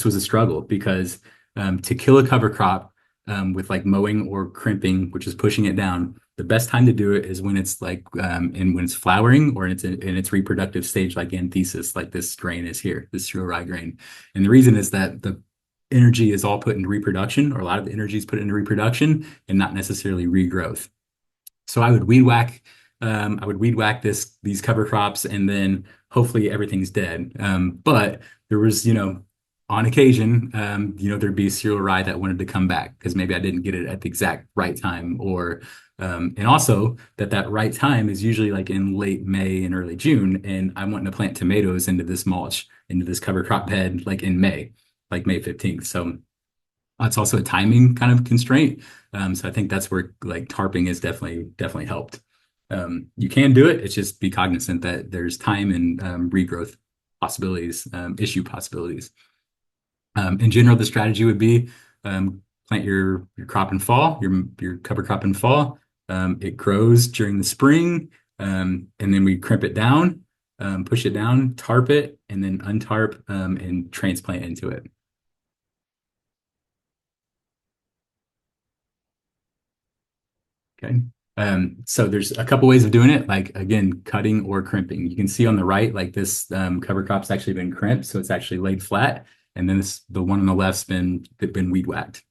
was a struggle because to kill a cover crop with like mowing or crimping, which is pushing it down, the best time to do it is when it's like and when it's flowering or in its reproductive stage, like anthesis, like this grain is here, this cereal rye grain. And the reason is that the energy is all put into reproduction, or a lot of the energy is put into reproduction and not necessarily regrowth. So I would weed whack I would weed whack these cover crops, and then hopefully everything's dead. But there was, on occasion, there'd be a cereal rye that wanted to come back because maybe I didn't get it at the exact right time, or and also that right time is usually like in late May and early June, and I'm wanting to plant tomatoes into this mulch, into this cover crop bed, like in May, like May 15th. So it's also a timing kind of constraint. So I think that's where like tarping has definitely helped. You can do it. It's just be cognizant that there's time and regrowth possibilities, issue possibilities. In general, the strategy would be plant your crop in fall, your cover crop in fall. It grows during the spring, and then we crimp it down, push it down, tarp it, and then untarp and transplant into it. Okay. So there's a couple ways of doing it, like again, cutting or crimping. You can see on the right, like this cover crop's actually been crimped, so it's actually laid flat, and then the one on the left's been weed whacked.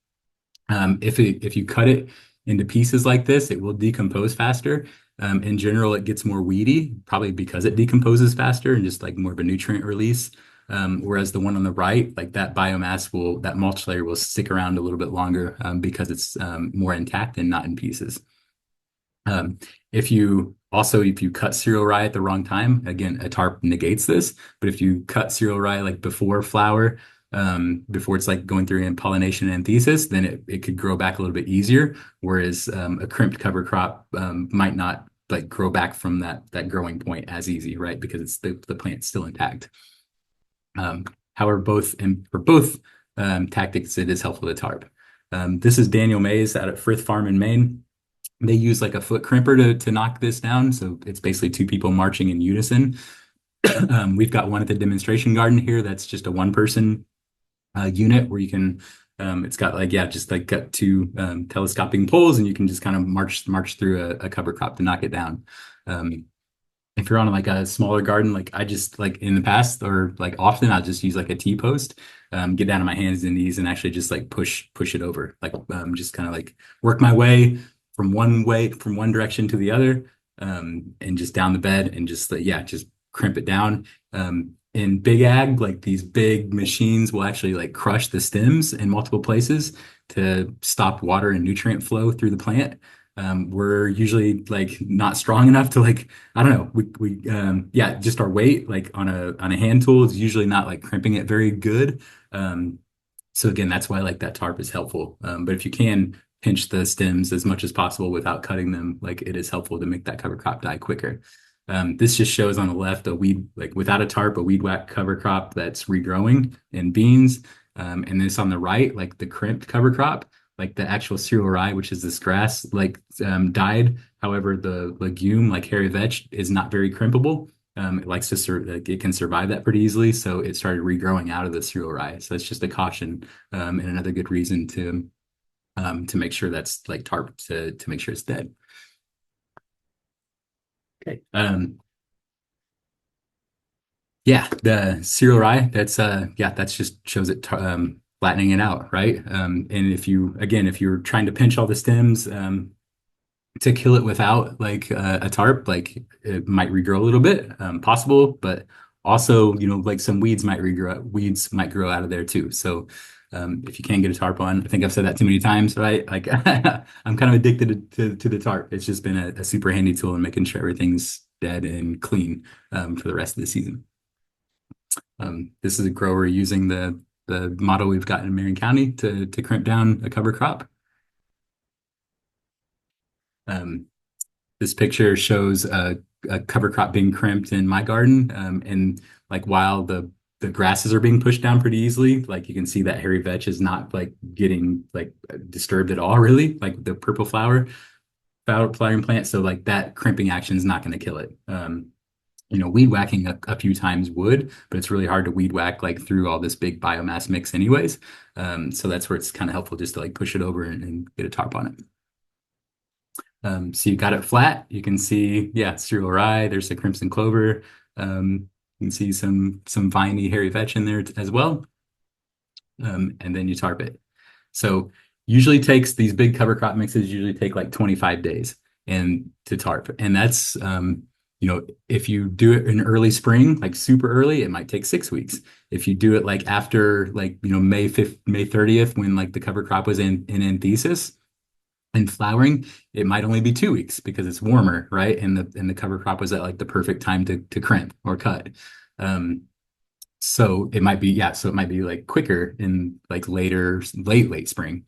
If you cut it into pieces like this, it will decompose faster. In general, it gets more weedy, probably because it decomposes faster and just like more of a nutrient release. Whereas the one on the right, like that mulch layer will stick around a little bit longer because it's more intact and not in pieces. Um, if you cut cereal rye at the wrong time, again, a tarp negates this, but if you cut cereal rye like before flower, before it's like going through pollination and anthesis, then it could grow back a little bit easier. Whereas a crimped cover crop might not like grow back from that growing point as easy, right? Because it's the plant's still intact. However, for both tactics, it is helpful to tarp. This is Daniel Mays out at Frith Farm in Maine. They use like a foot crimper to knock this down. So it's basically two people marching in unison. We've got one at the demonstration garden here that's just a one person unit where you can it's got like just like got two telescoping poles, and you can just kind of march through a cover crop to knock it down. If you're on like a smaller garden, like I just like in the past or like often I'll just use like a T-post, get down on my hands and knees and actually just like push it over, like just kind of like work my way from one direction to the other, and just down the bed and just just crimp it down. In big ag, like these big machines will actually like crush the stems in multiple places to stop water and nutrient flow through the plant. We're usually like not strong enough to like, I don't know, just our weight like on a hand tool is usually not like crimping it very good. So again, that's why like that tarp is helpful. But if you can pinch the stems as much as possible without cutting them, like it is helpful to make that cover crop die quicker. This just shows on the left a weed, like without a tarp, a weed whack cover crop that's regrowing in beans. And this on the right, like the crimped cover crop, like the actual cereal rye, which is this grass, like died. However, the legume, like hairy vetch, is not very crimpable. It likes to like it can survive that pretty easily, so it started regrowing out of the cereal rye. So it's just a caution, and another good reason to make sure that's like tarp to make sure it's dead. Okay. Yeah, the cereal rye, that's just shows it flattening it out, right? And if you're trying to pinch all the stems to kill it without like a tarp, like it might regrow a little bit, possible, but also, like some weeds might grow out of there too. So if you can get a tarp on, I think I've said that too many times, right? Like I'm kind of addicted to the tarp. It's just been a super handy tool in making sure everything's dead and clean for the rest of the season. This is a grower using the model we've got in Marion County to crimp down a cover crop. Um, this picture shows a cover crop being crimped in my garden, and like while the grasses are being pushed down pretty easily, like you can see that hairy vetch is not like getting like disturbed at all, really, like the purple flowering plant. So like that crimping action is not going to kill it. Weed whacking a few times would, but it's really hard to weed whack like through all this big biomass mix anyways. So that's where it's kind of helpful just to like push it over and get a tarp on it. So you got it flat. You can see, cereal rye. There's the crimson clover. You can see some viney hairy vetch in there as well. And then you tarp it. So usually takes these big cover crop mixes usually take like 25 days. and to tarp. And that's, if you do it in early spring, like super early, it might take 6 weeks. If you do it like after like, May 5th, May 30th, when like the cover crop was in anthesis and flowering, it might only be 2 weeks because it's warmer, right? And the cover crop was at like the perfect time to crimp or cut. Um, so it might be, yeah, so it might be like quicker in like late spring.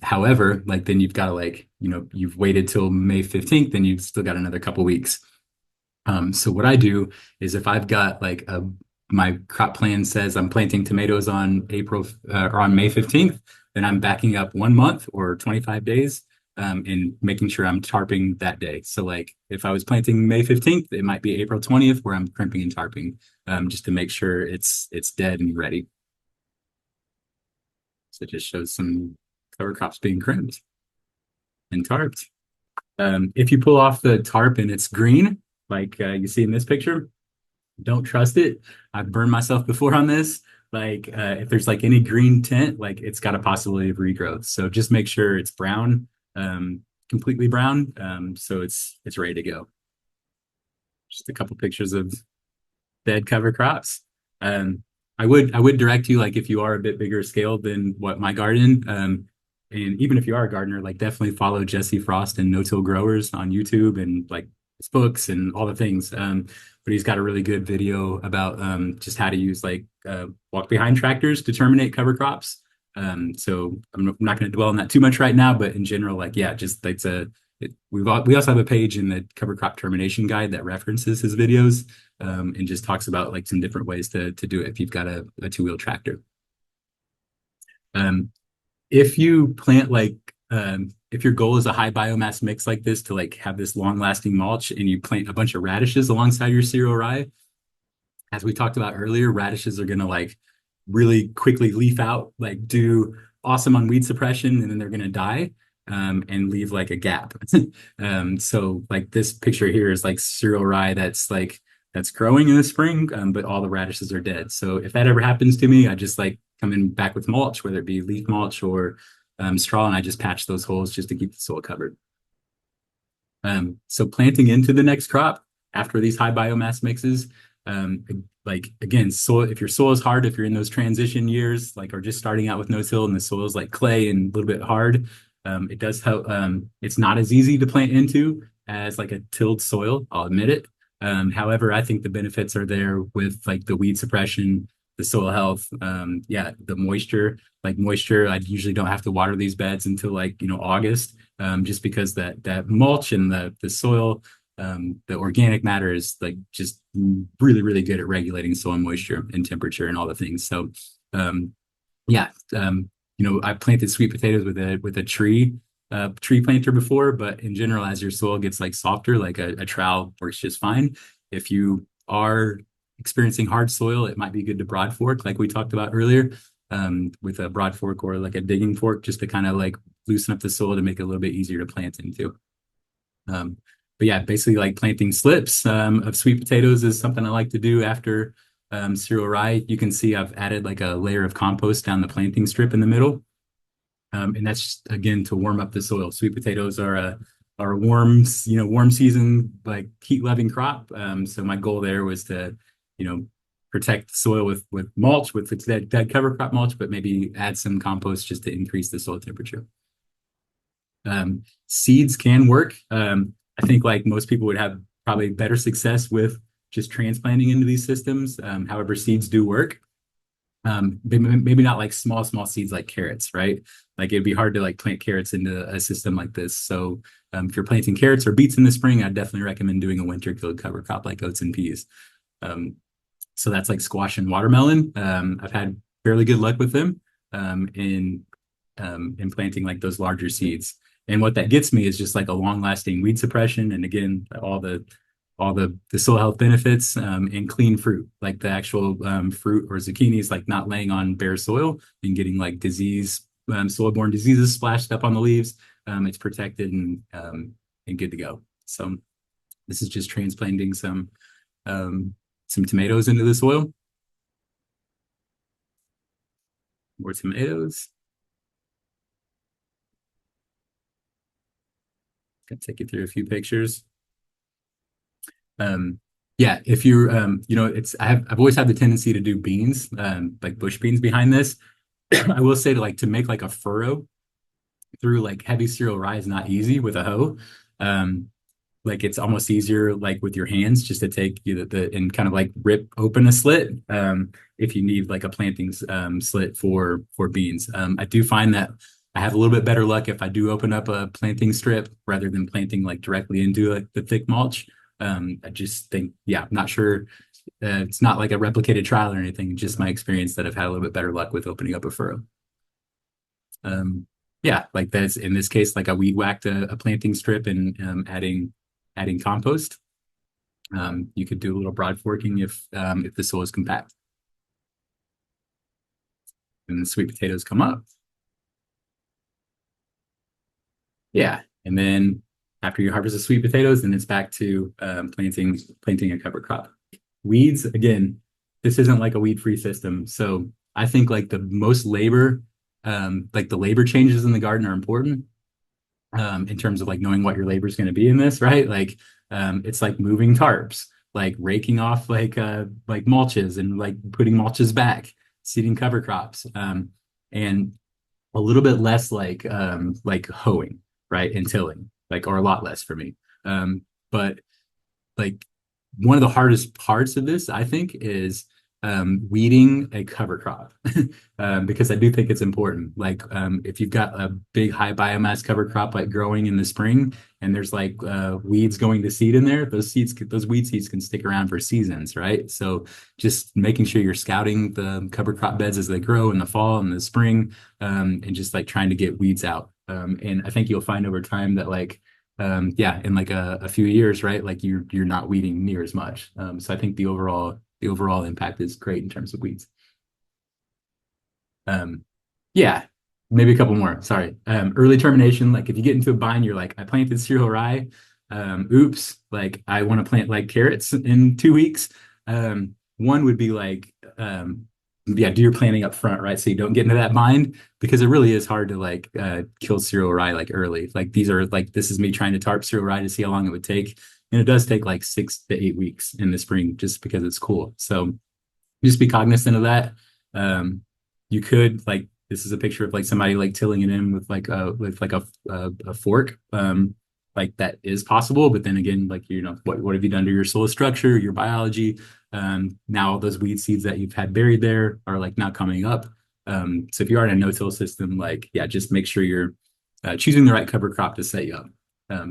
However, like then you've got to like, you've waited till May 15th, then you've still got another couple weeks. So what I do is if I've got like my crop plan says I'm planting tomatoes on or on May 15th, then I'm backing up 1 month or 25 days, and making sure I'm tarping that day. So like if I was planting May 15th, it might be April 20th where I'm crimping and tarping, just to make sure it's dead and ready. So it just shows some cover crops being crimped and tarped. If you pull off the tarp and it's green, like you see in this picture, don't trust it. I've burned myself before on this. Like if there's like any green tint, like it's got a possibility of regrowth. So just make sure it's brown, completely brown, so it's ready to go. Just a couple pictures of dead cover crops. Um, I would direct you, like if you are a bit bigger scale than what my garden, and even if you are a gardener, like definitely follow Jesse Frost and No Till Growers on YouTube and like his books and all the things. But he's got a really good video about just how to use like walk behind tractors to terminate cover crops. So I'm not going to dwell on that too much right now, but in general, like yeah, just it's we also have a page in the cover crop termination guide that references his videos, and just talks about like some different ways to do it if you've got a two-wheel tractor. Um, if you plant like if your goal is a high biomass mix like this to like have this long lasting mulch and you plant a bunch of radishes alongside your cereal rye, as we talked about earlier, radishes are going to like really quickly leaf out, like do awesome on weed suppression, and then they're going to die, and leave like a gap. So like this picture here is like cereal rye that's growing in the spring, but all the radishes are dead. So if that ever happens to me, I just like come in back with mulch, whether it be leaf mulch or straw, and I just patch those holes just to keep the soil covered. So planting into the next crop after these high biomass mixes, like again, soil, if your soil is hard, if you're in those transition years, like or just starting out with no-till and the soil is like clay and a little bit hard, it does help. It's not as easy to plant into as like a tilled soil, I'll admit it. However, I think the benefits are there with like the weed suppression, the soil health, yeah, the moisture. Like moisture, I usually don't have to water these beds until like August, just because that mulch and the soil, the organic matter is like just really, really good at regulating soil moisture and temperature and all the things. So, yeah, I planted sweet potatoes with a tree planter before, but in general, as your soil gets like softer, like a trowel works just fine. If you are experiencing hard soil, it might be good to broad fork, like we talked about earlier, with a broad fork or like a digging fork, just to kind of like loosen up the soil to make it a little bit easier to plant into. But yeah, basically like planting slips of sweet potatoes is something I like to do after cereal rye. You can see I've added like a layer of compost down the planting strip in the middle. And that's just, again, to warm up the soil. Sweet potatoes are a warm season, like heat loving crop. So my goal there was to, protect the soil with mulch, with its dead cover crop mulch, but maybe add some compost just to increase the soil temperature. Seeds can work. I think like most people would have probably better success with just transplanting into these systems. However, seeds do work. Maybe not like small seeds like carrots, right? Like it'd be hard to like plant carrots into a system like this. So if you're planting carrots or beets in the spring, I'd definitely recommend doing a winter killed cover crop like oats and peas. So that's like squash and watermelon. I've had fairly good luck with them, in planting like those larger seeds. And what that gets me is just like a long lasting weed suppression. And again, all the soil health benefits, and clean fruit, like the actual fruit or zucchinis, like not laying on bare soil and getting like soil-borne diseases splashed up on the leaves. It's protected and good to go. So this is just transplanting some tomatoes into the soil. More tomatoes. Gonna take you through a few pictures. Yeah, if you're, I've always had the tendency to do beans, like bush beans behind this. I will say to make like a furrow through like heavy cereal rye is not easy with a hoe. Um, like it's almost easier like with your hands just to take the and kind of like rip open a slit if you need like a planting slit for beans. I do find that I have a little bit better luck if I do open up a planting strip rather than planting like directly into like the thick mulch. I just think, yeah, I'm not sure. It's not like a replicated trial or anything, just my experience that I've had a little bit better luck with opening up a furrow. Yeah, like that's in this case, like I weed whacked a planting strip and adding compost. You could do a little broad forking if the soil is compact. And the sweet potatoes come up. Yeah, and then after you harvest the sweet potatoes, then it's back to planting a cover crop. Weeds, again, this isn't like a weed-free system. So I think like the most labor, like the labor changes in the garden are important in terms of like knowing what your labor is going to be in this, right? Like it's like moving tarps, like raking off like mulches and like putting mulches back, seeding cover crops, and a little bit less like hoeing, right? And tilling, like or a lot less for me. But like one of the hardest parts of this, I think, is weeding a cover crop because I do think it's important. Like if you've got a big high biomass cover crop like growing in the spring and there's like weeds going to seed in there, those weed seeds can stick around for seasons, right? So just making sure you're scouting the cover crop beds as they grow in the fall and the spring and just like trying to get weeds out. And I think you'll find over time that like yeah, in like a few years, right? Like you're not weeding near as much. So I think the overall impact is great in terms of weeds. Um, yeah, maybe a couple more. Sorry. Early termination, like if you get into a bind, you're like, I planted cereal rye. Oops, like I want to plant like carrots in 2 weeks. One would be like yeah, do your planning up front, right? So you don't get into that bind because it really is hard to like kill cereal rye like early. Like these are like this is me trying to tarp cereal rye to see how long it would take. And it does take like 6 to 8 weeks in the spring just because it's cool. So just be cognizant of that. You could like this is a picture of like somebody like tilling it in with like a fork. Like that is possible, but then again, like what have you done to your soil structure, your biology? Now all those weed seeds that you've had buried there are like now coming up. So if you are in a no-till system, like yeah, just make sure you're choosing the right cover crop to set you up.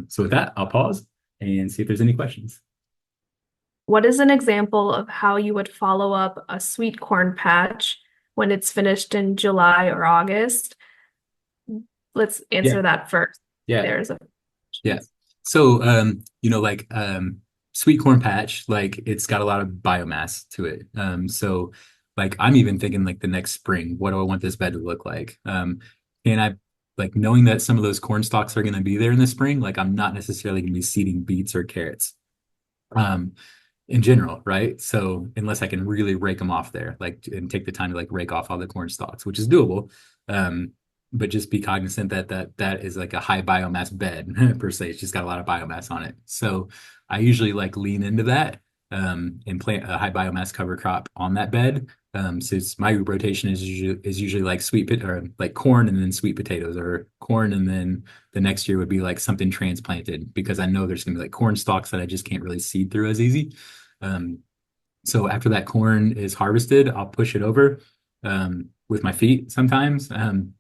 So with that, I'll pause and see if there's any questions. What is an example of how you would follow up a sweet corn patch when it's finished in July or August? Let's Yeah, answer that first. yeah. There's a Yeah. So, like sweet corn patch, like it's got a lot of biomass to it. So like I'm even thinking like the next spring, what do I want this bed to look like? And I like knowing that some of those corn stalks are going to be there in the spring, like I'm not necessarily going to be seeding beets or carrots. Um, in general, right? So unless I can really rake them off there, like and take the time to like rake off all the corn stalks, which is doable. But just be cognizant that is like a high biomass bed per se. It's just got a lot of biomass on it. So I usually like lean into that and plant a high biomass cover crop on that bed. So my rotation is usually like or like corn and then sweet potatoes or corn and then the next year would be like something transplanted because I know there's gonna be like corn stalks that I just can't really seed through as easy. Um, so after that corn is harvested, I'll push it over with my feet sometimes, and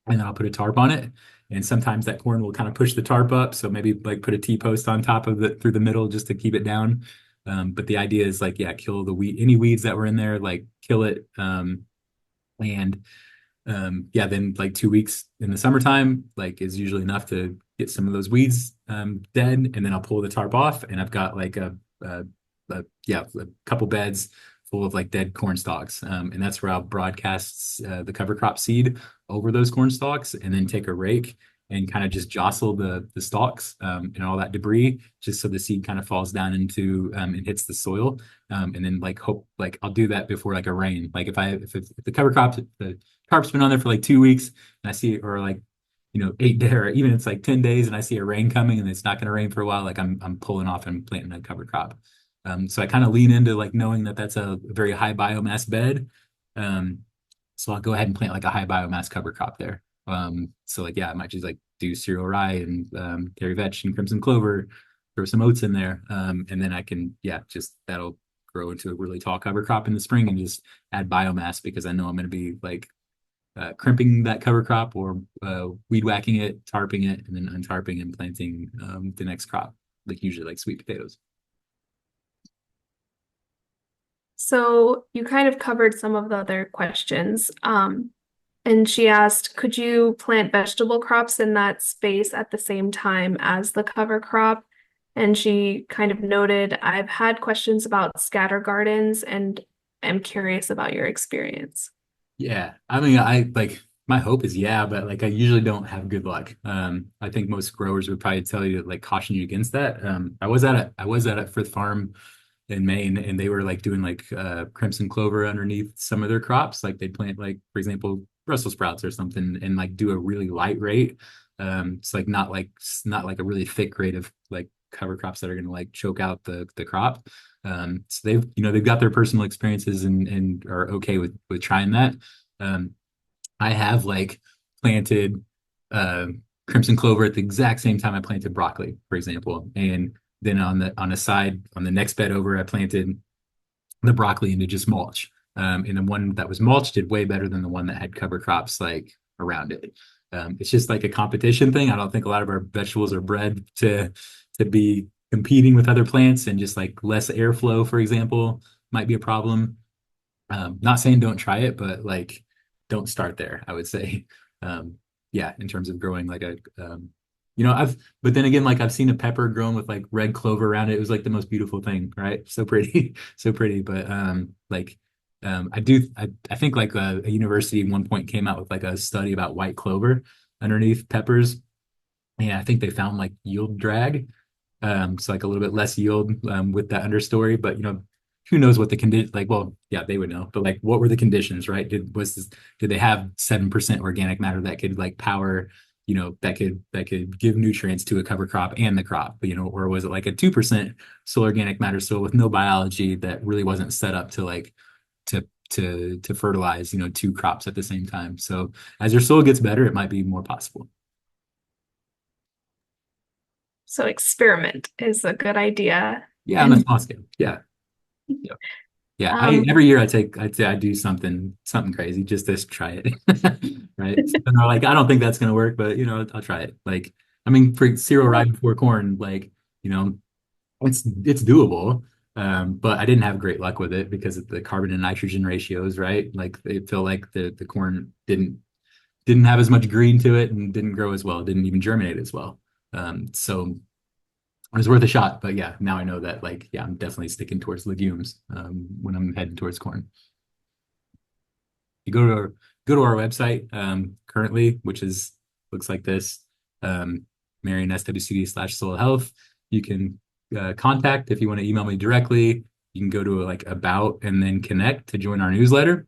then I'll put a tarp on it. And sometimes that corn will kind of push the tarp up. So maybe like put a T-post on top of it through the middle just to keep it down. But the idea is like, yeah, kill any weeds that were in there, like kill it. And yeah, then like 2 weeks in the summertime, like is usually enough to get some of those weeds dead, and then I'll pull the tarp off, and I've got like a couple beds full of like dead corn stalks, and that's where I'll broadcast the cover crop seed over those corn stalks, and then take a rake and kind of just jostle the stalks and all that debris, just so the seed kind of falls down into and hits the soil, and then like hope like I'll do that before like a rain. Like if the cover crop the tarp's been on there for like 2 weeks and I see or like 8 days, or even it's like 10 days and I see a rain coming and it's not going to rain for a while, like I'm pulling off and planting a cover crop. So I kind of lean into like knowing that that's a very high biomass bed. Um, so I'll go ahead and plant like a high biomass cover crop there. So like, yeah, I might just like do cereal rye and terry vetch and crimson clover, throw some oats in there. And then I can, yeah, just that'll grow into a really tall cover crop in the spring and just add biomass because I know I'm going to be like crimping that cover crop or weed whacking it, tarping it, and then untarping and planting the next crop, like usually like sweet potatoes. So you kind of covered some of the other questions. And she asked, could you plant vegetable crops in that space at the same time as the cover crop? And she kind of noted, I've had questions about scatter gardens and am curious about your experience. Yeah, I mean, I like my hope is yeah, but like I usually don't have good luck. I think most growers would probably tell you to like caution you against that. I was at a Frith farm in Maine, and they were like doing like crimson clover underneath some of their crops. Like they'd plant like, for example, Brussels sprouts or something, and like do a really light rate. It's like not like a really thick rate of like cover crops that are going to like choke out the crop. So they've got their personal experiences and are okay with trying that. Um, I have like planted uh, crimson clover at the exact same time I planted broccoli, for example, and then on the next bed over, I planted the broccoli into just mulch. And the one that was mulched did way better than the one that had cover crops like around it. It's just like a competition thing. I don't think a lot of our vegetables are bred to be competing with other plants, and just like less airflow, for example, might be a problem. Not saying don't try it, but like don't start there, I would say. Um, yeah, in terms of growing like but then again, like I've seen a pepper grown with like red clover around it. It was like the most beautiful thing, right? So pretty, so pretty. But I think like a university at one point came out with like a study about white clover underneath peppers. And I think they found like yield drag. So like a little bit less yield with that understory, but who knows what the condition like, well, yeah, they would know, but like what were the conditions, right? Did they have 7% organic matter that could like power, that could give nutrients to a cover crop and the crop, or was it like a 2% soil organic matter soil with no biology that really wasn't set up to like to fertilize, two crops at the same time. So as your soil gets better, it might be more possible. So experiment is a good idea. Yeah, on a And small scale. Yeah. Yeah. Yeah, I um, every year I do something crazy just to try it. Right. So they're like, I don't think that's gonna work, but I'll try it. Like, I mean, for cereal rye before corn, like, it's doable. But I didn't have great luck with it because of the carbon and nitrogen ratios, right? Like they feel like the corn didn't have as much green to it and didn't grow as well, didn't even germinate as well. So it was worth a shot, but yeah, now I know that like, yeah, I'm definitely sticking towards legumes when I'm heading towards corn. You go to our website currently, which is looks like this, Marion SWCD/soil health. You can contact if you want to email me directly. You can go to like about and then connect to join our newsletter.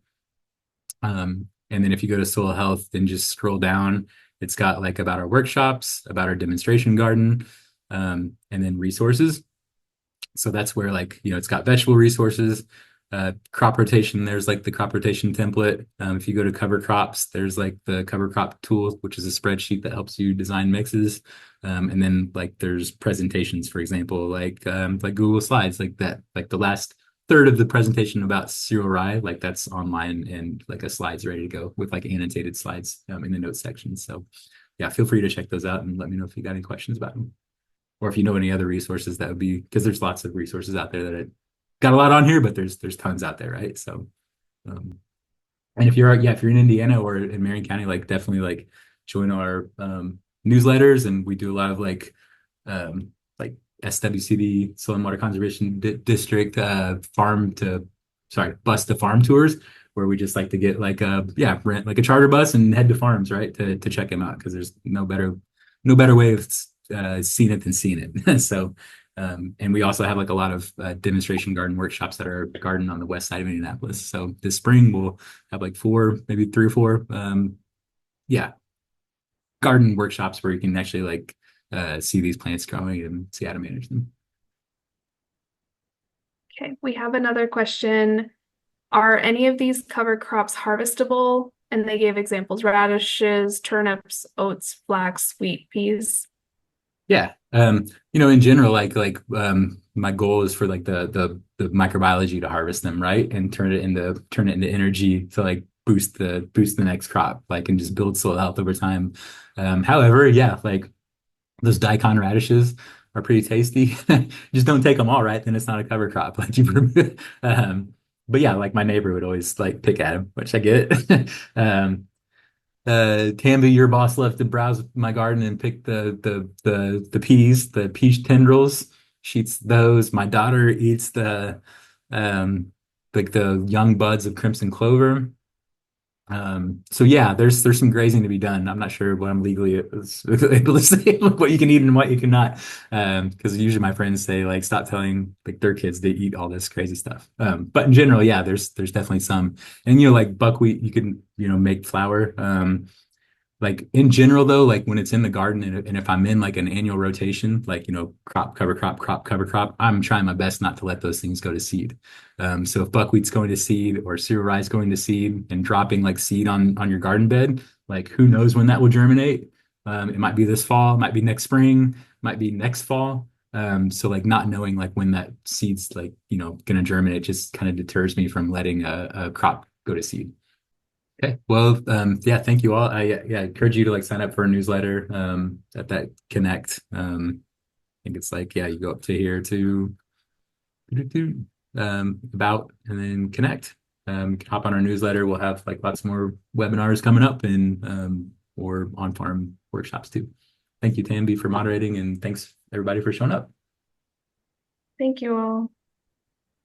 And then if you go to soil health, then just scroll down. It's got like about our workshops, about our demonstration garden, and then resources. So that's where like, it's got vegetable resources, crop rotation. There's like the crop rotation template. If you go to cover crops, there's like the cover crop tool, which is a spreadsheet that helps you design mixes. And then like there's presentations, for example, like Google Slides, like that, like the last third of the presentation about cereal rye, like that's online and like a slides ready to go with like annotated slides in the notes section. So yeah, feel free to check those out and let me know if you got any questions about them, or if you know any other resources. That would be, because there's lots of resources out there that got a lot on here, but there's tons out there, right? So um, and if you're in Indiana or in Marion County, like definitely like join our newsletters, and we do a lot of like SWCD Soil and Water Conservation District bus to farm tours, where we just like to get like rent like a charter bus and head to farms, right, to check them out, because there's no better way of seeing it than seeing it. So and we also have like a lot of demonstration garden workshops that are garden on the west side of Indianapolis. So this spring we'll have like four, maybe three or four. Yeah. garden workshops where you can actually like see these plants growing and see how to manage them. Okay, we have another question. Are any of these cover crops harvestable? And they gave examples: radishes, turnips, oats, flax, wheat, peas. Yeah. In general, my goal is for like the microbiology to harvest them, right? And turn it into energy to like boost the next crop, like and just build soil health over time. However, yeah, like those daikon radishes are pretty tasty. Just don't take them all, right? Then it's not a cover crop. Like but yeah, like my neighbor would always like pick at them, which I get. Um, Tamby, your boss, left to browse my garden and pick the peas, the peach tendrils. She eats those. My daughter eats the like the young buds of crimson clover. So yeah, there's some grazing to be done. I'm not sure what I'm legally able to say, like what you can eat and what you cannot. Because usually my friends say like stop telling like their kids to eat all this crazy stuff. But in general, yeah, there's definitely some. And like buckwheat, you can make flour. Like in general though, like when it's in the garden and if I'm in like an annual rotation, like crop cover crop, crop cover crop, I'm trying my best not to let those things go to seed. So if buckwheat's going to seed or cereal rye going to seed and dropping like seed on your garden bed, like who knows when that will germinate? It might be this fall, it might be next spring, might be next fall. So like not knowing like when that seed's like gonna germinate just kind of deters me from letting a crop go to seed. Okay. Well, yeah, thank you all. I encourage you to like sign up for a newsletter at that Connect. I think it's like, yeah, you go up to here to about and then Connect. You can hop on our newsletter. We'll have like lots more webinars coming up and or on-farm workshops too. Thank you, Tamby, for moderating, and thanks everybody for showing up. Thank you all.